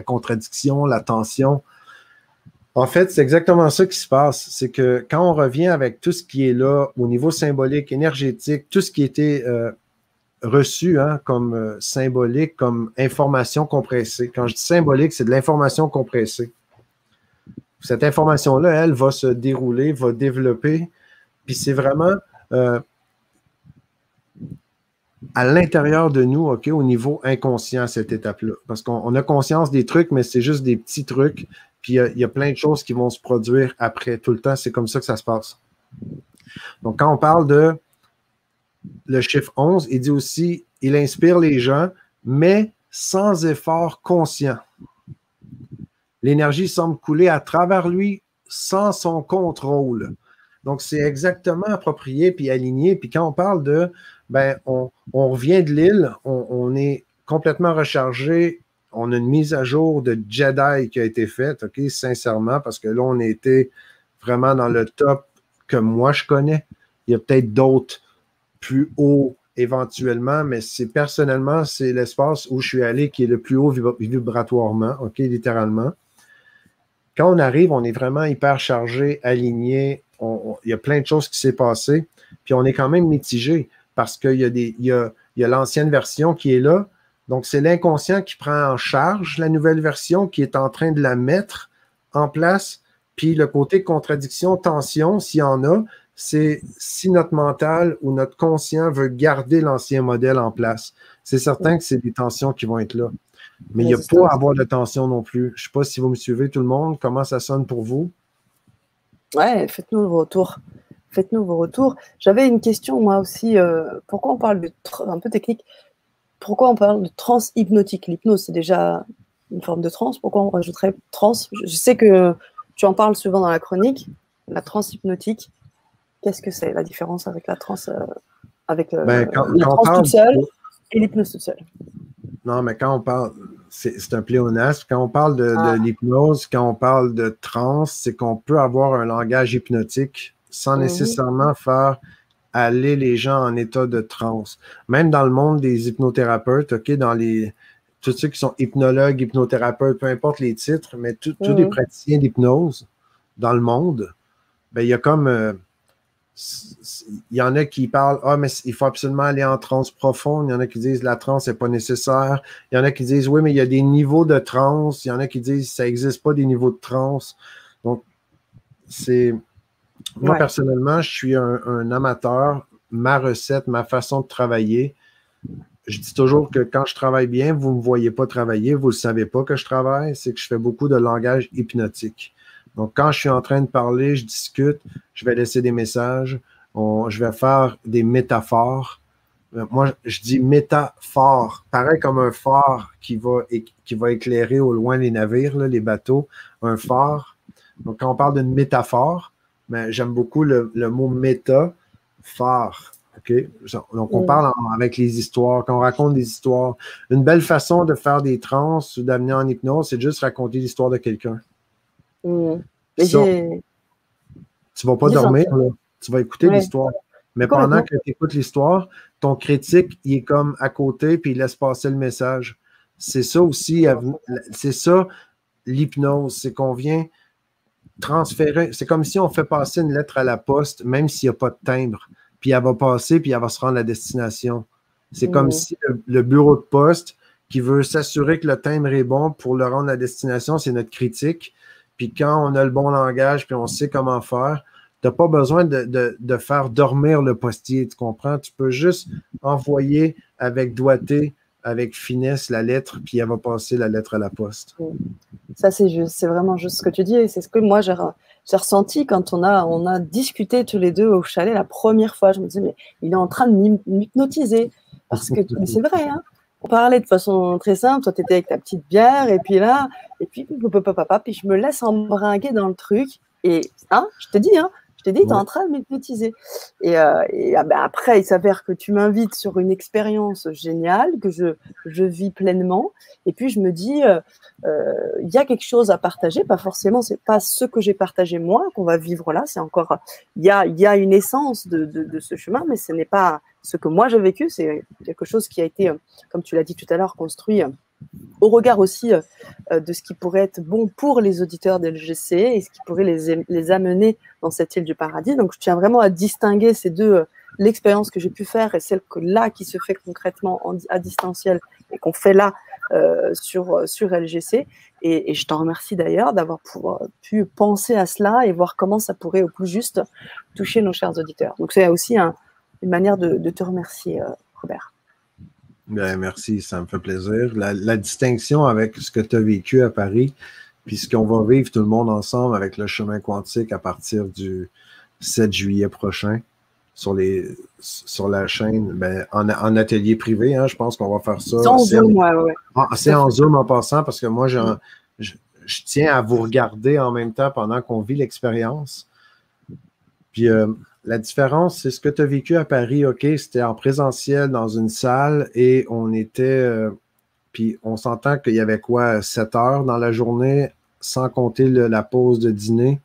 contradiction, la tension. En fait, c'est exactement ça qui se passe. C'est que quand on revient avec tout ce qui est là, au niveau symbolique, énergétique, tout ce qui était reçu hein, comme symbolique, comme information compressée. Quand je dis symbolique, c'est de l'information compressée. Cette information-là, elle, va se dérouler, va développer, puis c'est vraiment à l'intérieur de nous, OK, au niveau inconscient, cette étape-là. Parce qu'on a conscience des trucs, mais c'est juste des petits trucs, puis il y a plein de choses qui vont se produire après, tout le temps. C'est comme ça que ça se passe. Donc, quand on parle de le chiffre 11, il dit aussi, il inspire les gens, mais sans effort conscient. L'énergie semble couler à travers lui sans son contrôle. Donc, c'est exactement approprié puis aligné. Puis quand on parle de, ben, on revient de l'île, on est complètement rechargé, on a une mise à jour de Jedi qui a été faite, OK, sincèrement, parce que là, on était vraiment dans le top que moi, je connais. Il y a peut-être d'autres plus hauts éventuellement, mais personnellement, c'est l'espace où je suis allé qui est le plus haut vibratoirement, OK, littéralement. Quand on arrive, on est vraiment hyper chargé, aligné. Il y a plein de choses qui s'est passé. Puis on est quand même mitigé parce qu'il y a l'ancienne version qui est là. Donc, c'est l'inconscient qui prend en charge la nouvelle version, qui est en train de la mettre en place. Puis le côté contradiction, tension, s'il y en a, c'est si notre mental ou notre conscient veut garder l'ancien modèle en place. C'est certain que c'est des tensions qui vont être là. Mais il n'y a pas à avoir de tension non plus. Je ne sais pas si vous me suivez tout le monde. Comment ça sonne pour vous? Ouais, faites-nous vos retours. Faites-nous vos retours. J'avais une question, moi aussi. Pourquoi on parle de un peu technique? Pourquoi on parle de transe hypnotique? L'hypnose, c'est déjà une forme de transe. Pourquoi on rajouterait transe? Je sais que tu en parles souvent dans la chronique. La transe hypnotique, qu'est-ce que c'est la différence avec la transe, avec la transe toute seule et l'hypnose toute seule? Non, mais quand on parle, c'est un pléonasme. Quand on parle de l'hypnose, quand on parle de transe, c'est qu'on peut avoir un langage hypnotique sans nécessairement faire aller les gens en état de transe. Même dans le monde des hypnothérapeutes, OK, tous ceux qui sont hypnologues, hypnothérapeutes, peu importe les titres, mais tous les praticiens d'hypnose dans le monde, ben, il y a comme... il y en a qui parlent, mais il faut absolument aller en transe profonde. Il y en a qui disent la transe n'est pas nécessaire. Il y en a qui disent oui, mais il y a des niveaux de transe. Il y en a qui disent ça n'existe pas des niveaux de transe. Donc, moi, personnellement, je suis un amateur. Ma recette, ma façon de travailler, je dis toujours que quand je travaille bien, vous ne me voyez pas travailler, vous ne savez pas que je travaille, c'est que je fais beaucoup de langage hypnotique. Donc, quand je suis en train de parler, je discute, je vais laisser des messages, je vais faire des métaphores. Moi, je dis métaphore, pareil comme un phare qui va éclairer au loin les navires, là, les bateaux, un phare. Donc, quand on parle d'une métaphore, ben, j'aime beaucoup le mot métaphore. Okay? Donc, on parle avec les histoires, quand on raconte des histoires. Une belle façon de faire des trans ou d'amener en hypnose, c'est de juste raconter l'histoire de quelqu'un. Tu ne vas pas dormir, là. Tu vas écouter l'histoire. Mais pendant que tu écoutes l'histoire, ton critique, il est comme à côté, puis il laisse passer le message. C'est ça aussi, c'est ça l'hypnose, c'est qu'on vient transférer. C'est comme si on fait passer une lettre à la poste, même s'il n'y a pas de timbre. Puis elle va passer, puis elle va se rendre à destination. C'est comme si le bureau de poste qui veut s'assurer que le timbre est bon pour le rendre à destination, c'est notre critique. Puis quand on a le bon langage, puis on sait comment faire, tu n'as pas besoin de faire dormir le postier, tu comprends? Tu peux juste envoyer avec doigté, avec finesse la lettre, puis elle va passer la lettre à la poste. Ça, c'est juste, c'est vraiment juste ce que tu dis, et c'est ce que moi j'ai ressenti quand on a discuté tous les deux au chalet la première fois. Je me disais, mais il est en train de m'hypnotiser. Parce que c'est vrai, hein. On parlait de façon très simple, toi tu étais avec ta petite bière, et puis là, puis je me laisse embringuer dans le truc, et je te dis, tu es en train de m'hypnotiser. Et après, il s'avère que tu m'invites sur une expérience géniale que je vis pleinement. Et puis, je me dis, il y a quelque chose à partager. Pas forcément, c'est pas ce que j'ai partagé moi qu'on va vivre là. C'est encore, il y a une essence de ce chemin, mais ce n'est pas ce que moi j'ai vécu. C'est quelque chose qui a été, comme tu l'as dit tout à l'heure, construit au regard aussi de ce qui pourrait être bon pour les auditeurs des LGC et ce qui pourrait les amener dans cette île du paradis. Donc, je tiens vraiment à distinguer ces deux l'expérience que j'ai pu faire et celle que là, qui se fait concrètement à distanciel et qu'on fait là sur LGC. Et je t'en remercie d'ailleurs d'avoir pu penser à cela et voir comment ça pourrait au plus juste toucher nos chers auditeurs. Donc c'est aussi une manière de te remercier, Robert. Bien, merci, ça me fait plaisir. La distinction avec ce que tu as vécu à Paris, puis ce qu'on va vivre tout le monde ensemble avec le chemin quantique à partir du 7 juillet prochain sur la chaîne, ben, en atelier privé, hein, je pense qu'on va faire ça. C'est en Zoom, ouais. C'est en Zoom en passant parce que moi, je tiens à vous regarder en même temps pendant qu'on vit l'expérience. Puis la différence, c'est ce que tu as vécu à Paris, OK, c'était en présentiel dans une salle et on était, puis on s'entend qu'il y avait quoi, 7 heures dans la journée, sans compter la pause de dîner.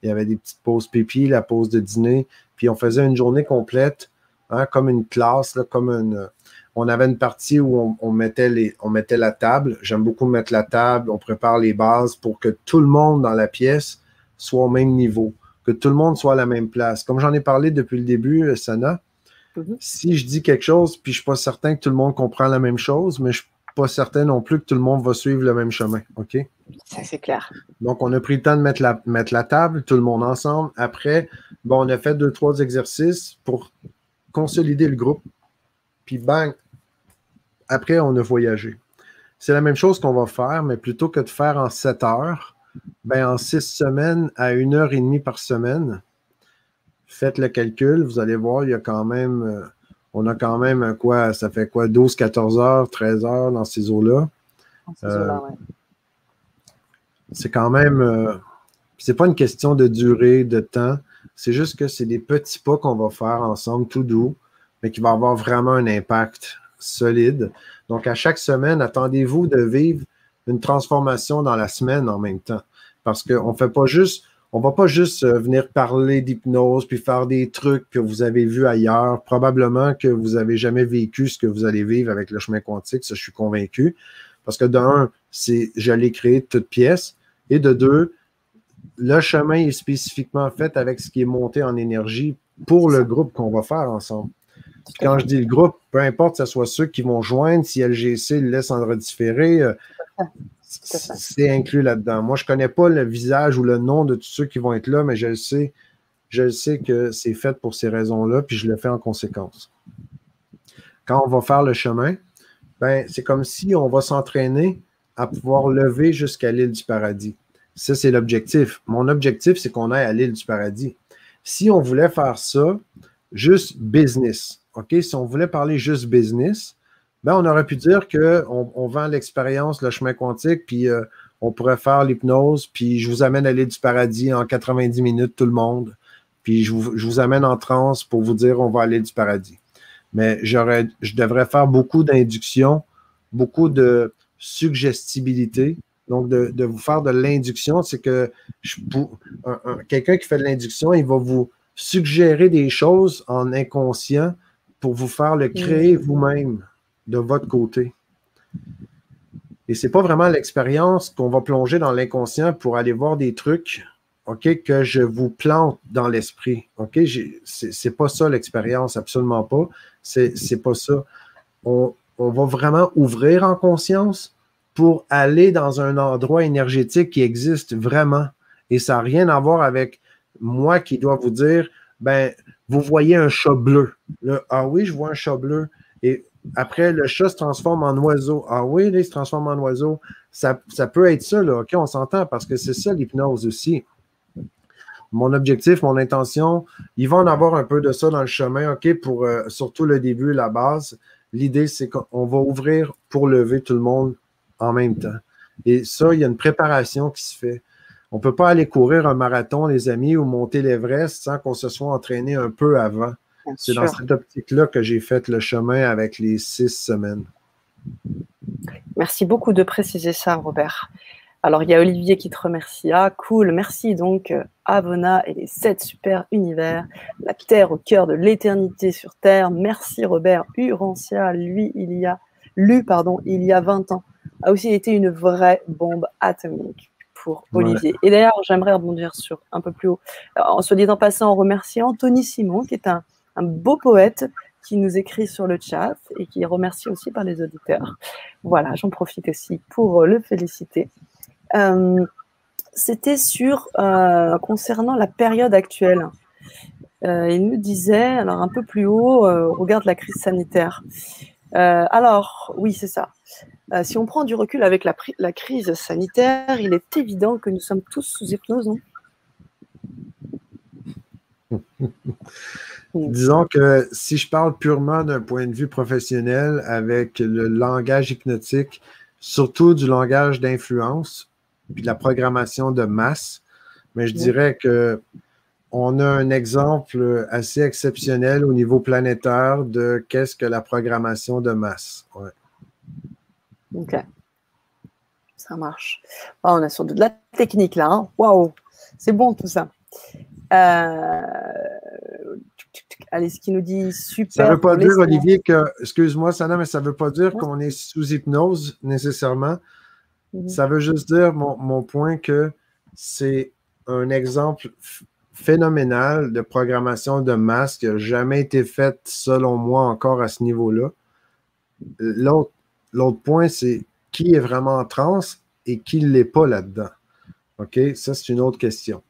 Il y avait des petites pauses pipi, la pause de dîner, puis on faisait une journée complète, hein, comme une classe, là, on avait une partie où on mettait la table. J'aime beaucoup mettre la table, on prépare les bases pour que tout le monde dans la pièce soit au même niveau, que tout le monde soit à la même place. Comme j'en ai parlé depuis le début, Sana, si je dis quelque chose, puis je ne suis pas certain que tout le monde comprend la même chose, mais je ne suis pas certain non plus que tout le monde va suivre le même chemin, OK? Ça, c'est clair. Donc, on a pris le temps de mettre la table, tout le monde ensemble. Après, bon, on a fait 2-3 exercices pour consolider le groupe. Puis, bang, après, on a voyagé. C'est la même chose qu'on va faire, mais plutôt que de faire en 7 heures, ben, en 6 semaines à 1h30 par semaine, faites le calcul, vous allez voir, il y a quand même, on a quand même quoi, ça fait quoi, 12, 14 heures, 13 heures dans ces eaux-là. Dans ces eaux-là, ouais. C'est quand même, c'est pas une question de durée, de temps, c'est juste que c'est des petits pas qu'on va faire ensemble, tout doux, mais qui va avoir vraiment un impact solide. Donc, à chaque semaine, attendez-vous de vivre une transformation dans la semaine en même temps. Parce qu'on ne va pas juste venir parler d'hypnose puis faire des trucs que vous avez vus ailleurs. Probablement que vous n'avez jamais vécu ce que vous allez vivre avec le chemin quantique, ça, je suis convaincu. Parce que d'un, je l'ai créé de toutes pièces. Et de deux, le chemin est spécifiquement fait avec ce qui est monté en énergie pour le groupe qu'on va faire ensemble. Puis quand je dis le groupe, peu importe que ce soit ceux qui vont joindre, si LGC le laisse en redifférer, c'est inclus là-dedans. Moi, je ne connais pas le visage ou le nom de tous ceux qui vont être là, mais je le sais que c'est fait pour ces raisons-là, puis je le fais en conséquence. Quand on va faire le chemin, ben, c'est comme si on va s'entraîner à pouvoir lever jusqu'à l'île du paradis. Ça, c'est l'objectif. Mon objectif, c'est qu'on aille à l'île du paradis. Si on voulait faire ça, juste business, OK? Si on voulait parler juste business, ben, on aurait pu dire qu'on vend l'expérience, le chemin quantique, puis on pourrait faire l'hypnose, puis je vous amène à l'île du paradis en 90 minutes, tout le monde. Puis je vous amène en transe pour vous dire on va à l'île du paradis. Mais je devrais faire beaucoup d'induction, beaucoup de suggestibilité. Donc, de vous faire de l'induction, c'est que quelqu'un qui fait de l'induction, il va vous suggérer des choses en inconscient pour vous faire le créer vous-même de votre côté. Et ce n'est pas vraiment l'expérience qu'on va plonger dans l'inconscient pour aller voir des trucs, OK, que je vous plante dans l'esprit. OK? C'est pas ça l'expérience, absolument pas. C'est pas ça. On va vraiment ouvrir en conscience pour aller dans un endroit énergétique qui existe vraiment. Et ça n'a rien à voir avec moi qui dois vous dire, ben, vous voyez un chat bleu. Là, ah oui, je vois un chat bleu. Et après, le chat se transforme en oiseau. Ah oui, là, il se transforme en oiseau. Ça peut être ça, là. OK, on s'entend parce que c'est ça l'hypnose aussi. Mon objectif, mon intention, il va en avoir un peu de ça dans le chemin, OK, pour surtout le début, la base. L'idée, c'est qu'on va ouvrir pour lever tout le monde en même temps. Et ça, il y a une préparation qui se fait. On ne peut pas aller courir un marathon, les amis, ou monter l'Everest sans qu'on se soit entraîné un peu avant. C'est dans cette optique-là que j'ai fait le chemin avec les 6 semaines. Merci beaucoup de préciser ça, Robert. Alors, il y a Olivier qui te remercie. Ah, cool. Merci donc Avona et les 7 super univers. La Terre au cœur de l'éternité sur Terre. Merci Robert Urancia. Lui, il y a 20 ans, a aussi été une vraie bombe atomique pour Olivier. Ouais. Et d'ailleurs, j'aimerais rebondir sur un peu plus haut. En se dit en passant, on remercie Anthony Simon, qui est un un beau poète qui nous écrit sur le chat et qui est remercié aussi par les auditeurs. Voilà, j'en profite aussi pour le féliciter. C'était concernant la période actuelle. Il nous disait, alors un peu plus haut, regarde la crise sanitaire. Alors, oui, c'est ça. Si on prend du recul avec la crise sanitaire, il est évident que nous sommes tous sous hypnose, non? Disons que si je parle purement d'un point de vue professionnel avec le langage hypnotique, surtout du langage d'influence, puis de la programmation de masse, mais je dirais que on a un exemple assez exceptionnel au niveau planétaire de qu'est-ce que la programmation de masse. Ouais. OK. Ça marche. Oh, on est sur de la technique là. Hein. Waouh! C'est bon tout ça. Allez, ce qui nous dit super. Ça ne veut pas dire, Olivier, que, excuse-moi, Sana, mais ça ne veut pas dire qu'on est sous hypnose nécessairement. Ça veut juste dire, mon point, que c'est un exemple phénoménal de programmation de masse qui n'a jamais été faite, selon moi, encore à ce niveau-là. L'autre point, c'est qui est vraiment en transe et qui ne l'est pas là-dedans. OK? Ça, c'est une autre question.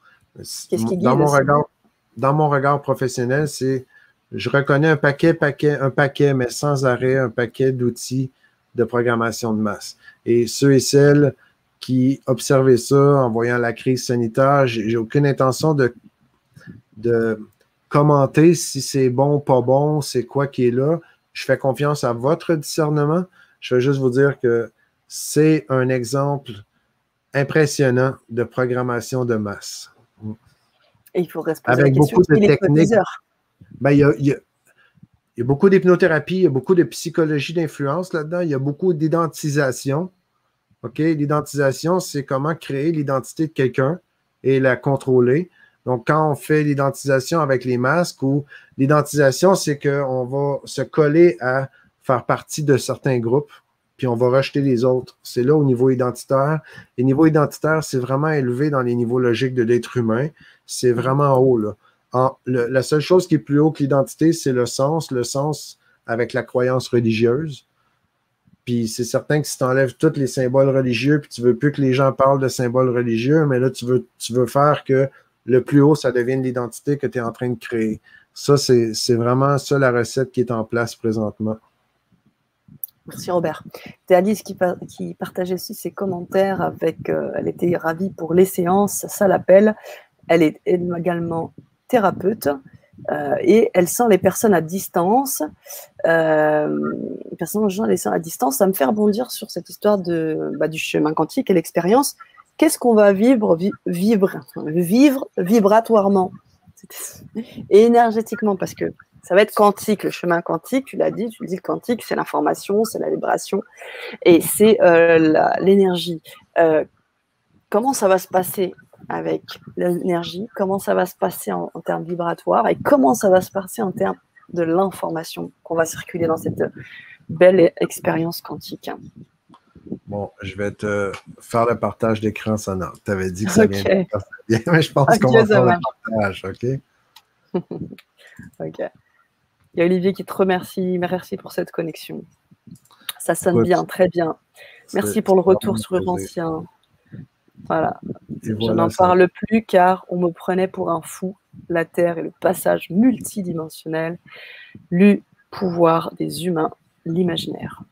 Dans mon regard professionnel, c'est je reconnais un paquet, mais sans arrêt, un paquet d'outils de programmation de masse. Et ceux et celles qui observaient ça en voyant la crise sanitaire, j'ai aucune intention de commenter si c'est bon ou pas bon, c'est quoi qui est là. Je fais confiance à votre discernement. Je vais juste vous dire que c'est un exemple impressionnant de programmation de masse. Et il faudrait se poser avec la question, beaucoup de techniques. Ben, il y a beaucoup d'hypnothérapie, il y a beaucoup de psychologie d'influence là-dedans, il y a beaucoup d'identisation. OK? L'identisation, c'est comment créer l'identité de quelqu'un et la contrôler. Donc, quand on fait l'identisation avec les masques, ou l'identisation, c'est qu'on va se coller à faire partie de certains groupes, puis on va rejeter les autres. C'est là au niveau identitaire. Et niveau identitaire, c'est vraiment élevé dans les niveaux logiques de l'être humain. C'est vraiment haut, là. La seule chose qui est plus haut que l'identité, c'est le sens avec la croyance religieuse. Puis c'est certain que si tu enlèves tous les symboles religieux, puis tu veux plus que les gens parlent de symboles religieux, mais là, tu veux faire que le plus haut, ça devienne l'identité que tu es en train de créer. Ça, c'est vraiment ça la recette qui est en place présentement. Merci Robert. C'est Alice qui partageait aussi ses commentaires avec, elle était ravie pour les séances, ça l'appelle. Elle est également thérapeute et elle sent les personnes à distance. Les personnes à distance, ça me fait rebondir sur cette histoire du chemin quantique et l'expérience. Qu'est-ce qu'on va vivre vibratoirement et énergétiquement, parce que ça va être quantique, le chemin quantique, tu l'as dit, le quantique, c'est l'information, c'est la vibration et c'est l'énergie. Comment ça va se passer avec l'énergie, comment ça va se passer en termes vibratoires et comment ça va se passer en termes de l'information qu'on va circuler dans cette belle expérience quantique. Bon, je vais te faire le partage d'écran sonore. Tu avais dit que ça vient de bien, mais je pense qu'on va faire le partage, OK? OK. Il y a Olivier qui te remercie. Merci pour cette connexion. Ça sonne bien, très bien. Merci pour le retour sur Urantia. Voilà. Je n'en parle plus car on me prenait pour un fou. La Terre et le passage multidimensionnel, le pouvoir des humains, l'imaginaire.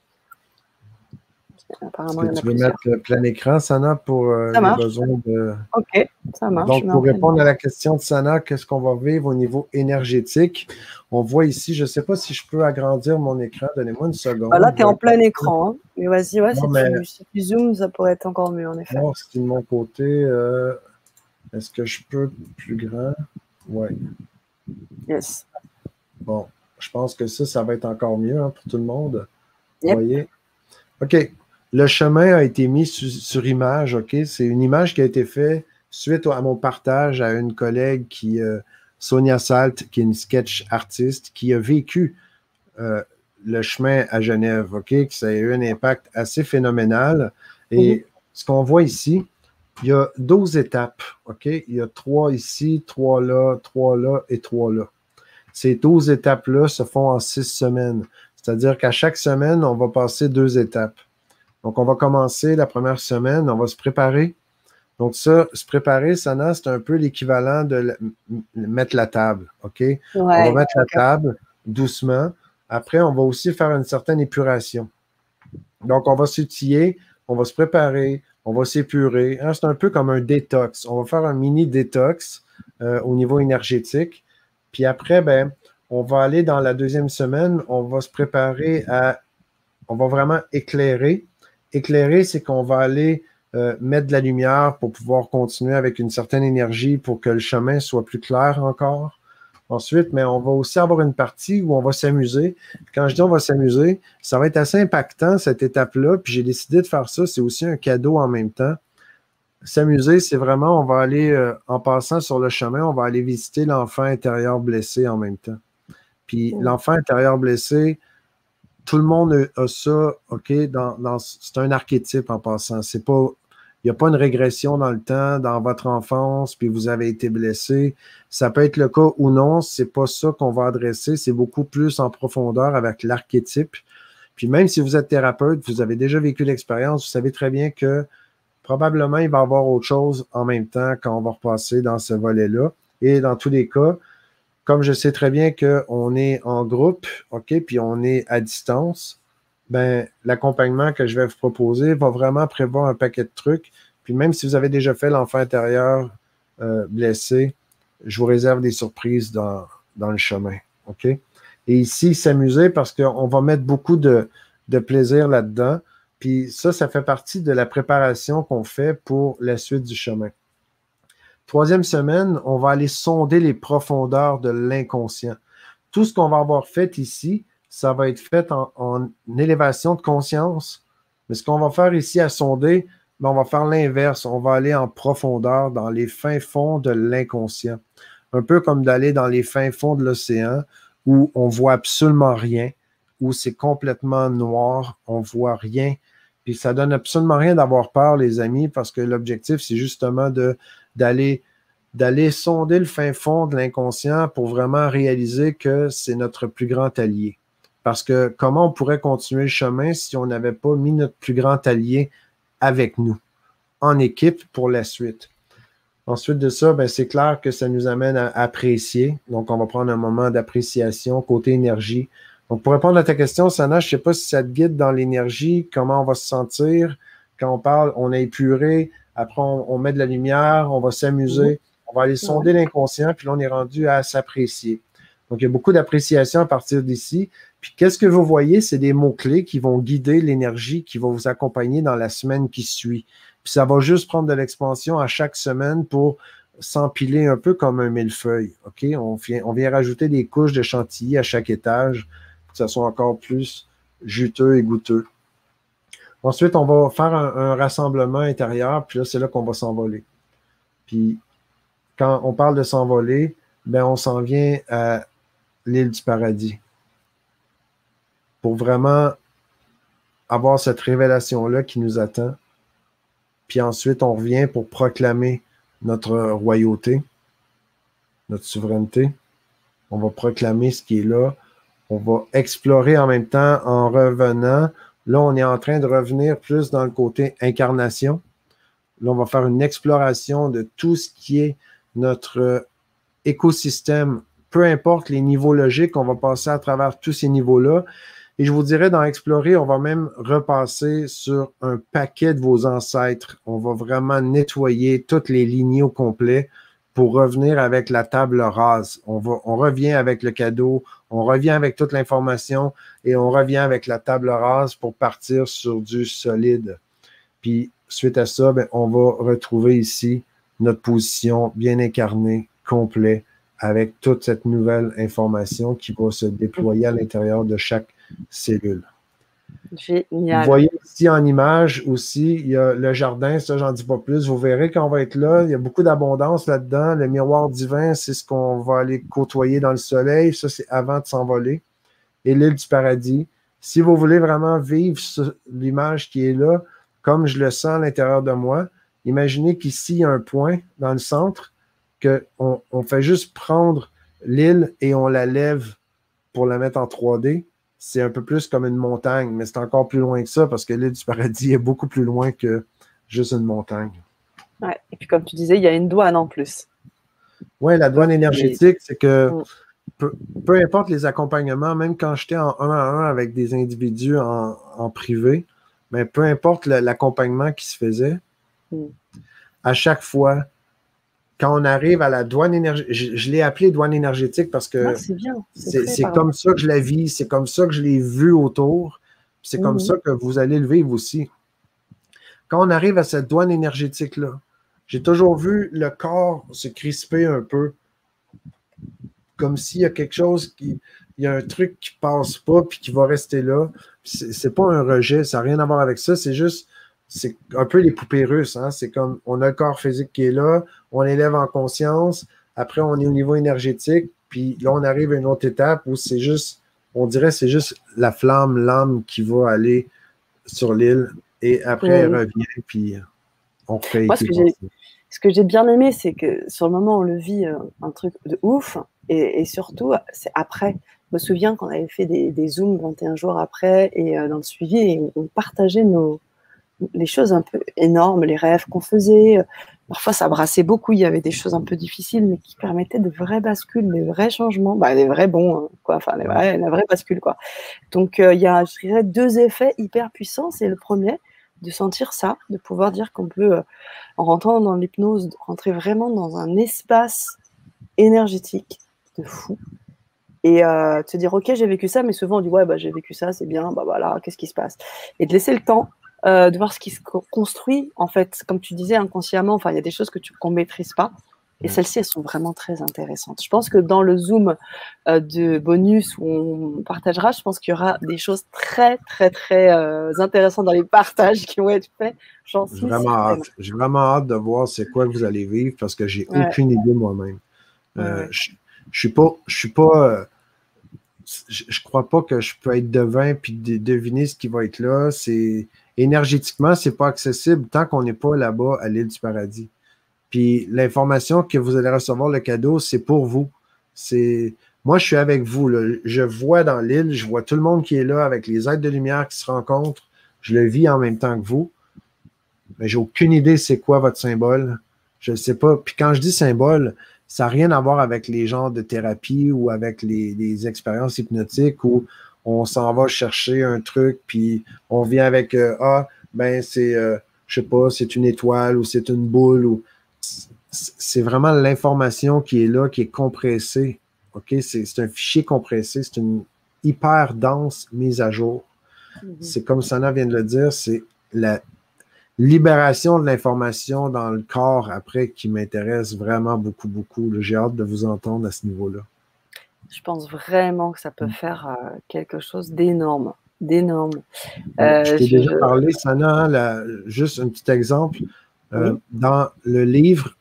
Apparemment, est-ce que tu veux mettre le plein écran, Sana, pour les besoins de... OK, ça marche. Donc, pour répondre à la question de Sana, qu'est-ce qu'on va vivre au niveau énergétique? On voit ici, je ne sais pas si je peux agrandir mon écran. Donnez-moi une seconde. Là, tu es en plein écran. Hein. Mais vas-y, ouais, si tu zoomes, ça pourrait être encore mieux, en effet. Non, c'est de mon côté. Est-ce que je peux plus grand? Oui. Yes. Bon, je pense que ça va être encore mieux pour tout le monde. Yep. Vous voyez? OK. Le chemin a été mis sur image, OK? C'est une image qui a été faite suite à mon partage à une collègue Sonia Salt, qui est une sketch artiste, qui a vécu le chemin à Genève, OK? Ça a eu un impact assez phénoménal. Et ce qu'on voit ici, il y a 12 étapes, OK? Il y a 3 ici, 3 là et 3 là. Ces 12 étapes-là se font en 6 semaines. C'est-à-dire qu'à chaque semaine, on va passer 2 étapes. Donc, on va commencer la première semaine, on va se préparer. Donc, ça, se préparer, Sana, c'est un peu l'équivalent de mettre la table, OK? Ouais, on va mettre la table doucement. Après, on va aussi faire une certaine épuration. Donc, on va s'outiller, on va se préparer, on va s'épurer. Hein, c'est un peu comme un détox. On va faire un mini détox au niveau énergétique. Puis après, ben, on va aller dans la deuxième semaine, on va se préparer à, on va vraiment éclairer. Éclairer, c'est qu'on va aller mettre de la lumière pour pouvoir continuer avec une certaine énergie pour que le chemin soit plus clair encore. Ensuite, mais on va aussi avoir une partie où on va s'amuser. Quand je dis on va s'amuser, ça va être assez impactant, cette étape-là. Puis j'ai décidé de faire ça. C'est aussi un cadeau en même temps. S'amuser, c'est vraiment, on va aller, en passant sur le chemin, on va aller visiter l'enfant intérieur blessé en même temps. Puis l'enfant intérieur blessé, tout le monde a ça, OK? C'est un archétype en passant. C'est pas. Il n'y a pas une régression dans le temps, dans votre enfance, puis vous avez été blessé. Ça peut être le cas ou non, c'est pas ça qu'on va adresser, c'est beaucoup plus en profondeur avec l'archétype. Puis même si vous êtes thérapeute, vous avez déjà vécu l'expérience, vous savez très bien que probablement il va y avoir autre chose en même temps quand on va repasser dans ce volet-là. Et dans tous les cas, comme je sais très bien qu'on est en groupe, OK, puis on est à distance, ben, l'accompagnement que je vais vous proposer va vraiment prévoir un paquet de trucs. Puis même si vous avez déjà fait l'enfant intérieur blessé, je vous réserve des surprises dans le chemin. OK? Et ici, s'amuser parce qu'on va mettre beaucoup de plaisir là-dedans. Puis ça fait partie de la préparation qu'on fait pour la suite du chemin. Troisième semaine, on va aller sonder les profondeurs de l'inconscient. Tout ce qu'on va avoir fait ici, ça va être fait en élévation de conscience. Mais ce qu'on va faire ici à sonder, ben, on va faire l'inverse. On va aller en profondeur dans les fins fonds de l'inconscient. Un peu comme d'aller dans les fins fonds de l'océan où on voit absolument rien, où c'est complètement noir, on voit rien. Puis ça donne absolument rien d'avoir peur, les amis, parce que l'objectif, c'est justement d'aller sonder le fin fond de l'inconscient pour vraiment réaliser que c'est notre plus grand allié. Parce que comment on pourrait continuer le chemin si on n'avait pas mis notre plus grand allié avec nous, en équipe pour la suite? Ensuite de ça, ben, c'est clair que ça nous amène à apprécier. Donc, on va prendre un moment d'appréciation côté énergie. Donc, pour répondre à ta question, Sana, je ne sais pas si ça te guide dans l'énergie, comment on va se sentir. Quand on parle, on a épuré, après on met de la lumière, on va s'amuser, on va aller sonder l'inconscient, puis là, on est rendu à s'apprécier. Donc, il y a beaucoup d'appréciation à partir d'ici. Puis, qu'est-ce que vous voyez? C'est des mots-clés qui vont guider l'énergie qui va vous accompagner dans la semaine qui suit. Puis, ça va juste prendre de l'expansion à chaque semaine pour s'empiler un peu comme un millefeuille. OK? On vient rajouter des couches de chantilly à chaque étage pour que ça soit encore plus juteux et goûteux. Ensuite, on va faire un rassemblement intérieur, puis là, c'est là qu'on va s'envoler. Puis, quand on parle de s'envoler, ben, on s'en vient à l'île du paradis. Pour vraiment avoir cette révélation-là qui nous attend. Puis ensuite, on revient pour proclamer notre royauté, notre souveraineté. On va proclamer ce qui est là. On va explorer en même temps en revenant. Là, on est en train de revenir plus dans le côté incarnation. Là, on va faire une exploration de tout ce qui est notre écosystème, peu importe les niveaux logiques, on va passer à travers tous ces niveaux-là. Et je vous dirais, dans Explorer, on va même repasser sur un paquet de vos ancêtres. On va vraiment nettoyer toutes les lignées au complet pour revenir avec la table rase. On revient avec le cadeau, on revient avec toute l'information et on revient avec la table rase pour partir sur du solide. Puis, suite à ça, ben, on va retrouver ici notre position bien incarnée, complet, avec toute cette nouvelle information qui va se déployer à l'intérieur de chaque cellule. Génial. Vous voyez ici en image aussi, il y a le jardin, ça, j'en dis pas plus. Vous verrez quand on va être là, il y a beaucoup d'abondance là-dedans. Le miroir divin, c'est ce qu'on va aller côtoyer dans le soleil. Ça, c'est avant de s'envoler. Et l'île du paradis. Si vous voulez vraiment vivre l'image qui est là, comme je le sens à l'intérieur de moi, imaginez qu'ici, il y a un point dans le centre qu'on fait juste prendre l'île et on la lève pour la mettre en 3D, c'est un peu plus comme une montagne, mais c'est encore plus loin que ça parce que l'île du paradis est beaucoup plus loin que juste une montagne. Ouais. Et puis, comme tu disais, il y a une douane en plus. Oui, la douane énergétique, c'est que peu importe les accompagnements, même quand j'étais en 1-à-1 avec des individus en privé, mais peu importe l'accompagnement qui se faisait, à chaque fois, quand on arrive à la douane énergétique, je l'ai appelé douane énergétique parce que c'est comme ça que je la vis, c'est comme ça que je l'ai vu autour, c'est comme ça que vous allez le vivre aussi. Quand on arrive à cette douane énergétique-là, j'ai toujours vu le corps se crisper un peu, comme s'il y a quelque chose il y a un truc qui passe pas puis qui va rester là. C'est pas un rejet, ça n'a rien à voir avec ça, c'est juste, c'est un peu les poupées russes, hein? C'est comme, on a le corps physique qui est là, on élève en conscience, après on est au niveau énergétique, puis là on arrive à une autre étape où c'est juste, on dirait c'est juste la flamme, l'âme qui va aller sur l'île, et après elle revient, puis on fait. Moi, ce que j'ai bien aimé, c'est que sur le moment, on le vit un truc de ouf. Et surtout, c'est après. Je me souviens qu'on avait fait des Zooms 21 jours après et dans le suivi, et on partageait les choses un peu énormes, les rêves qu'on faisait. Parfois, ça brassait beaucoup. Il y avait des choses un peu difficiles, mais qui permettaient de vraies bascules, des vrais changements, des vrais bons, quoi. Enfin, la vraie bascule, quoi. Donc, il y a, je dirais, 2 effets hyper puissants. C'est le premier, de sentir ça, de pouvoir dire qu'on peut, en rentrant dans l'hypnose, rentrer vraiment dans un espace énergétique de fou. Et te dire, ok, j'ai vécu ça, mais souvent on dit, ouais, j'ai vécu ça, c'est bien, voilà, qu'est-ce qui se passe? Et de laisser le temps de voir ce qui se construit, en fait, comme tu disais, inconsciemment. Enfin, il y a des choses qu'on ne maîtrise pas. Et celles-ci, elles sont vraiment très intéressantes. Je pense que dans le Zoom de bonus où on partagera, je pense qu'il y aura des choses très, très, très intéressantes dans les partages qui vont être faits. J'en suis vraiment hâte. J'ai vraiment hâte de voir c'est quoi que vous allez vivre parce que j'ai aucune idée moi-même. Je crois pas que je peux être devin puis deviner ce qui va être là. Énergétiquement, c'est pas accessible tant qu'on n'est pas là-bas à l'île du paradis. Puis l'information que vous allez recevoir, le cadeau, c'est pour vous. Moi, je suis avec vous, là. Je vois dans l'île, je vois tout le monde qui est là avec les êtres de lumière qui se rencontrent. Je le vis en même temps que vous. Mais j'ai aucune idée c'est quoi votre symbole. Je ne sais pas. Puis quand je dis symbole, ça n'a rien à voir avec les genres de thérapie ou avec les expériences hypnotiques où on s'en va chercher un truc, puis on vient avec je sais pas, c'est une étoile ou c'est une boule. C'est vraiment l'information qui est là, qui est compressée. OK? C'est un fichier compressé, c'est une hyper dense mise à jour. C'est comme Sana vient de le dire, c'est la libération de l'information dans le corps après qui m'intéresse vraiment beaucoup, beaucoup. J'ai hâte de vous entendre à ce niveau-là. Je pense vraiment que ça peut faire quelque chose d'énorme. Je t'ai déjà parlé, Sana, juste un petit exemple. Dans le livre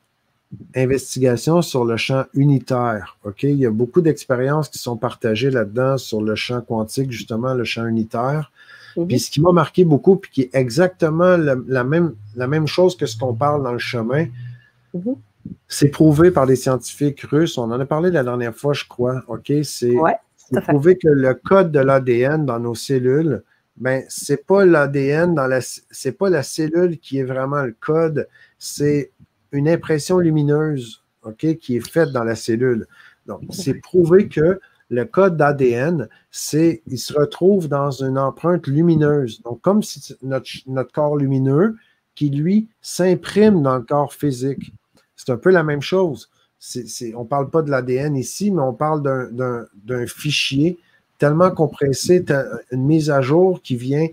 Investigation sur le champ unitaire, OK, il y a beaucoup d'expériences qui sont partagées là-dedans sur le champ quantique, justement, le champ unitaire. Puis ce qui m'a marqué beaucoup, puis qui est exactement la même chose que ce qu'on parle dans le chemin, c'est prouvé par des scientifiques russes. On en a parlé la dernière fois, je crois. OK? C'est prouvé que le code de l'ADN dans nos cellules, c'est pas l'ADN c'est pas la cellule qui est vraiment le code, c'est une impression lumineuse, OK, qui est faite dans la cellule. Donc, c'est prouvé que le code d'ADN, il se retrouve dans une empreinte lumineuse. Donc, comme si notre corps lumineux qui, lui, s'imprime dans le corps physique. C'est un peu la même chose. On ne parle pas de l'ADN ici, mais on parle d'un fichier tellement compressé, une mise à jour qui vient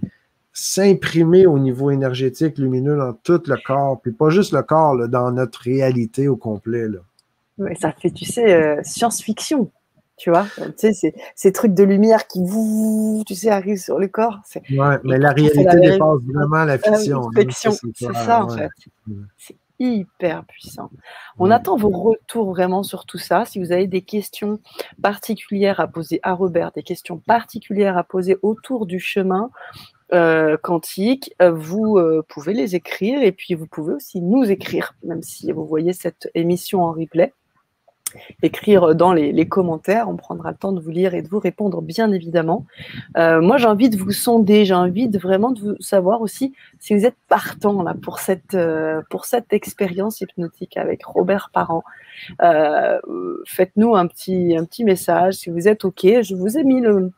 s'imprimer au niveau énergétique lumineux dans tout le corps, puis pas juste le corps, là, dans notre réalité au complet. Là. Ouais, ça fait, tu sais, science-fiction. Tu vois, tu sais, ces trucs de lumière qui, tu sais, arrivent sur le corps. Ouais, mais la réalité dépasse vraiment la fiction. C'est ça, en fait. C'est hyper puissant. On attend vos retours vraiment sur tout ça. Si vous avez des questions particulières à poser à Robert, des questions particulières à poser autour du chemin quantique, vous pouvez les écrire et puis vous pouvez aussi nous écrire, même si vous voyez cette émission en replay. écrire dans les commentaires. On prendra le temps de vous lire et de vous répondre, bien évidemment. Moi, j'ai envie de vous sonder, j'ai envie vraiment de vous savoir aussi si vous êtes partant là, pour cette expérience hypnotique avec Robert Parent. Faites-nous un petit message si vous êtes OK. Je vous ai mis le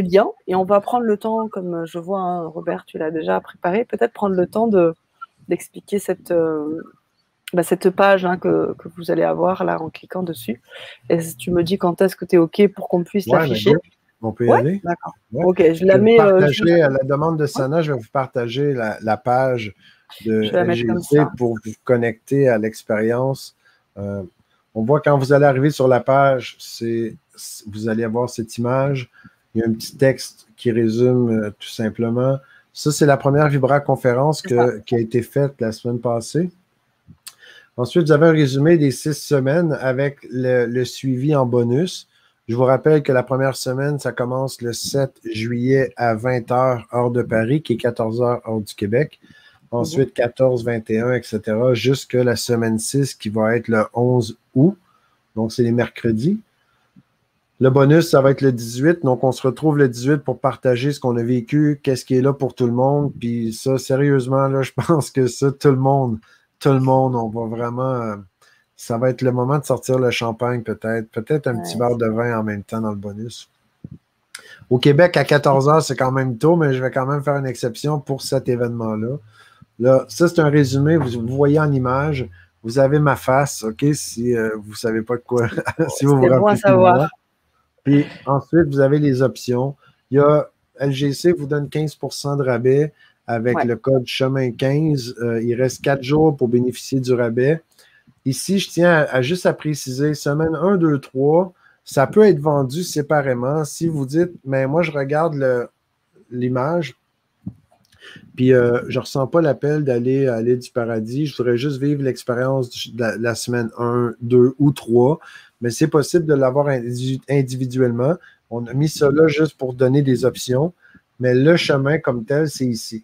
lien et on va prendre le temps, comme je vois, hein, Robert, tu l'as déjà préparé, peut-être prendre le temps d'expliquer cette page hein, que vous allez avoir là en cliquant dessus. Et tu me dis quand est-ce que tu es OK pour qu'on puisse l'afficher. On peut y aller. D'accord. Ouais. OK, je la mets. Partager, à la demande de Sana, je vais vous partager la page de LGC pour vous connecter à l'expérience. On voit quand vous allez arriver sur la page, vous allez avoir cette image. Il y a un petit texte qui résume tout simplement. Ça, c'est la première Vibra-conférence qui a été faite la semaine passée. Ensuite, vous avez un résumé des 6 semaines avec le suivi en bonus. Je vous rappelle que la première semaine, ça commence le 7 juillet à 20h heure de Paris, qui est 14h heure du Québec. Ensuite, 14, 21, etc. jusque la semaine 6 qui va être le 11 août. Donc, c'est les mercredis. Le bonus, ça va être le 18. Donc, on se retrouve le 18 pour partager ce qu'on a vécu, qu'est-ce qui est là pour tout le monde. Puis ça, sérieusement, là, je pense que ça, tout le monde, on va vraiment... ça va être le moment de sortir le champagne, peut-être. Peut-être un petit verre de vin en même temps dans le bonus. Au Québec, à 14h, c'est quand même tôt, mais je vais quand même faire une exception pour cet événement-là. Là, ça, c'est un résumé. Vous voyez en image. Vous avez ma face, OK, si vous ne savez pas de quoi. Si vous vous rappelez de moi. Puis ensuite, vous avez les options. Il y a LGC vous donne 15% de rabais avec le code chemin 15. Il reste 4 jours pour bénéficier du rabais. Ici, je tiens juste à préciser, semaine 1, 2, 3, ça peut être vendu séparément. Si vous dites, mais moi, je regarde l'image, puis je ne ressens pas l'appel d'aller à l'île du paradis. Je voudrais juste vivre l'expérience de la semaine 1, 2 ou 3. Mais c'est possible de l'avoir individuellement. On a mis ça là juste pour donner des options. Mais le chemin comme tel, c'est ici.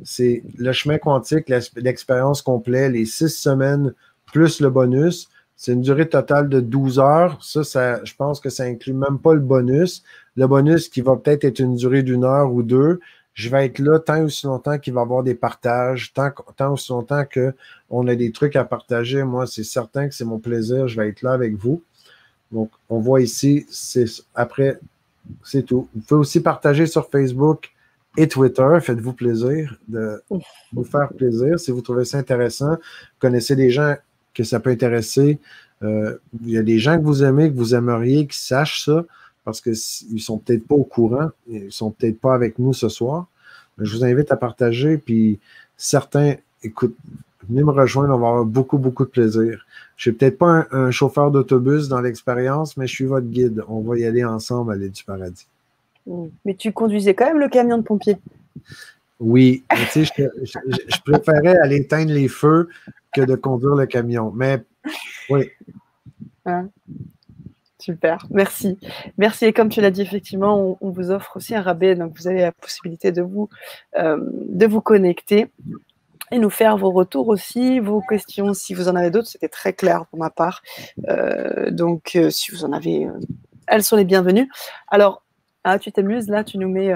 C'est le chemin quantique, l'expérience complète, les 6 semaines plus le bonus. C'est une durée totale de 12 heures. Ça, je pense que ça inclut même pas le bonus. Le bonus qui va peut-être être une durée d'1 heure ou 2. Je vais être là tant aussi longtemps qu'il va y avoir des partages, tant aussi longtemps qu'on a des trucs à partager. Moi, c'est certain que c'est mon plaisir. Je vais être là avec vous. Donc, on voit ici, après, c'est tout. Vous pouvez aussi partager sur Facebook et Twitter. Faites-vous plaisir de vous faire plaisir. Si vous trouvez ça intéressant, vous connaissez des gens que ça peut intéresser. Il y a des gens que vous aimez, que vous aimeriez, qui sachent ça, parce qu'ils ne sont peut-être pas au courant, ils ne sont peut-être pas avec nous ce soir. Mais je vous invite à partager, puis certains, écoute, venez me rejoindre, on va avoir beaucoup, beaucoup de plaisir. Je ne suis peut-être pas un chauffeur d'autobus dans l'expérience, mais je suis votre guide. On va y aller ensemble à l'île du paradis. Mais tu conduisais quand même le camion de pompiers. Oui, mais tu sais, je préférais aller éteindre les feux que de conduire le camion. Mais oui. Hein? Super, merci. Merci. Et comme tu l'as dit, effectivement, on vous offre aussi un rabais. Donc, vous avez la possibilité de vous connecter et nous faire vos retours aussi, vos questions. Si vous en avez d'autres, c'était très clair pour ma part. Donc, si vous en avez, elles sont les bienvenues. Alors, tu t'amuses là, tu nous mets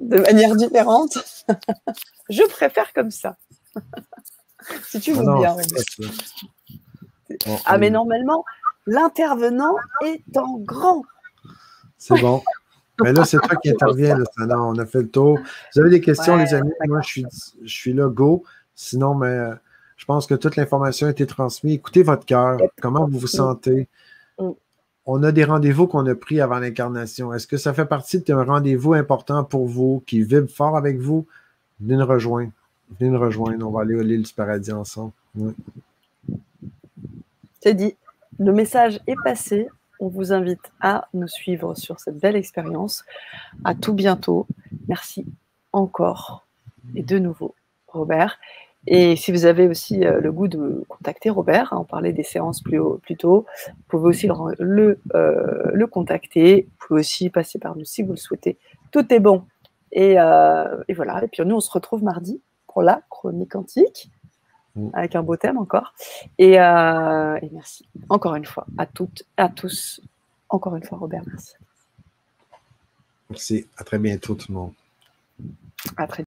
de manière différente. Je préfère comme ça. Si tu veux bien. Mais normalement, l'intervenant est en grand. C'est bon. Mais là, c'est toi qui interviens. Là, on a fait le tour. Vous avez des questions, les amis? Moi, je suis là, go. Sinon, mais je pense que toute l'information a été transmise. Écoutez votre cœur. Comment vous vous sentez? On a des rendez-vous qu'on a pris avant l'incarnation. Est-ce que ça fait partie d'un rendez-vous important pour vous, qui vibre fort avec vous? Venez nous rejoindre. Venez nous rejoindre. On va aller à l'île du paradis ensemble. Oui. C'est dit. Le message est passé. On vous invite à nous suivre sur cette belle expérience. À tout bientôt. Merci encore et de nouveau, Robert. Et si vous avez aussi le goût de me contacter, Robert, on parlait des séances plus tôt, vous pouvez aussi le contacter. Vous pouvez aussi passer par nous si vous le souhaitez. Tout est bon. Et voilà. Et puis nous, on se retrouve mardi pour la chronique quantique. avec un beau thème encore. Et merci encore une fois à toutes, à tous. Encore une fois, Robert, merci. Merci. À très bientôt, tout le monde. À très bientôt.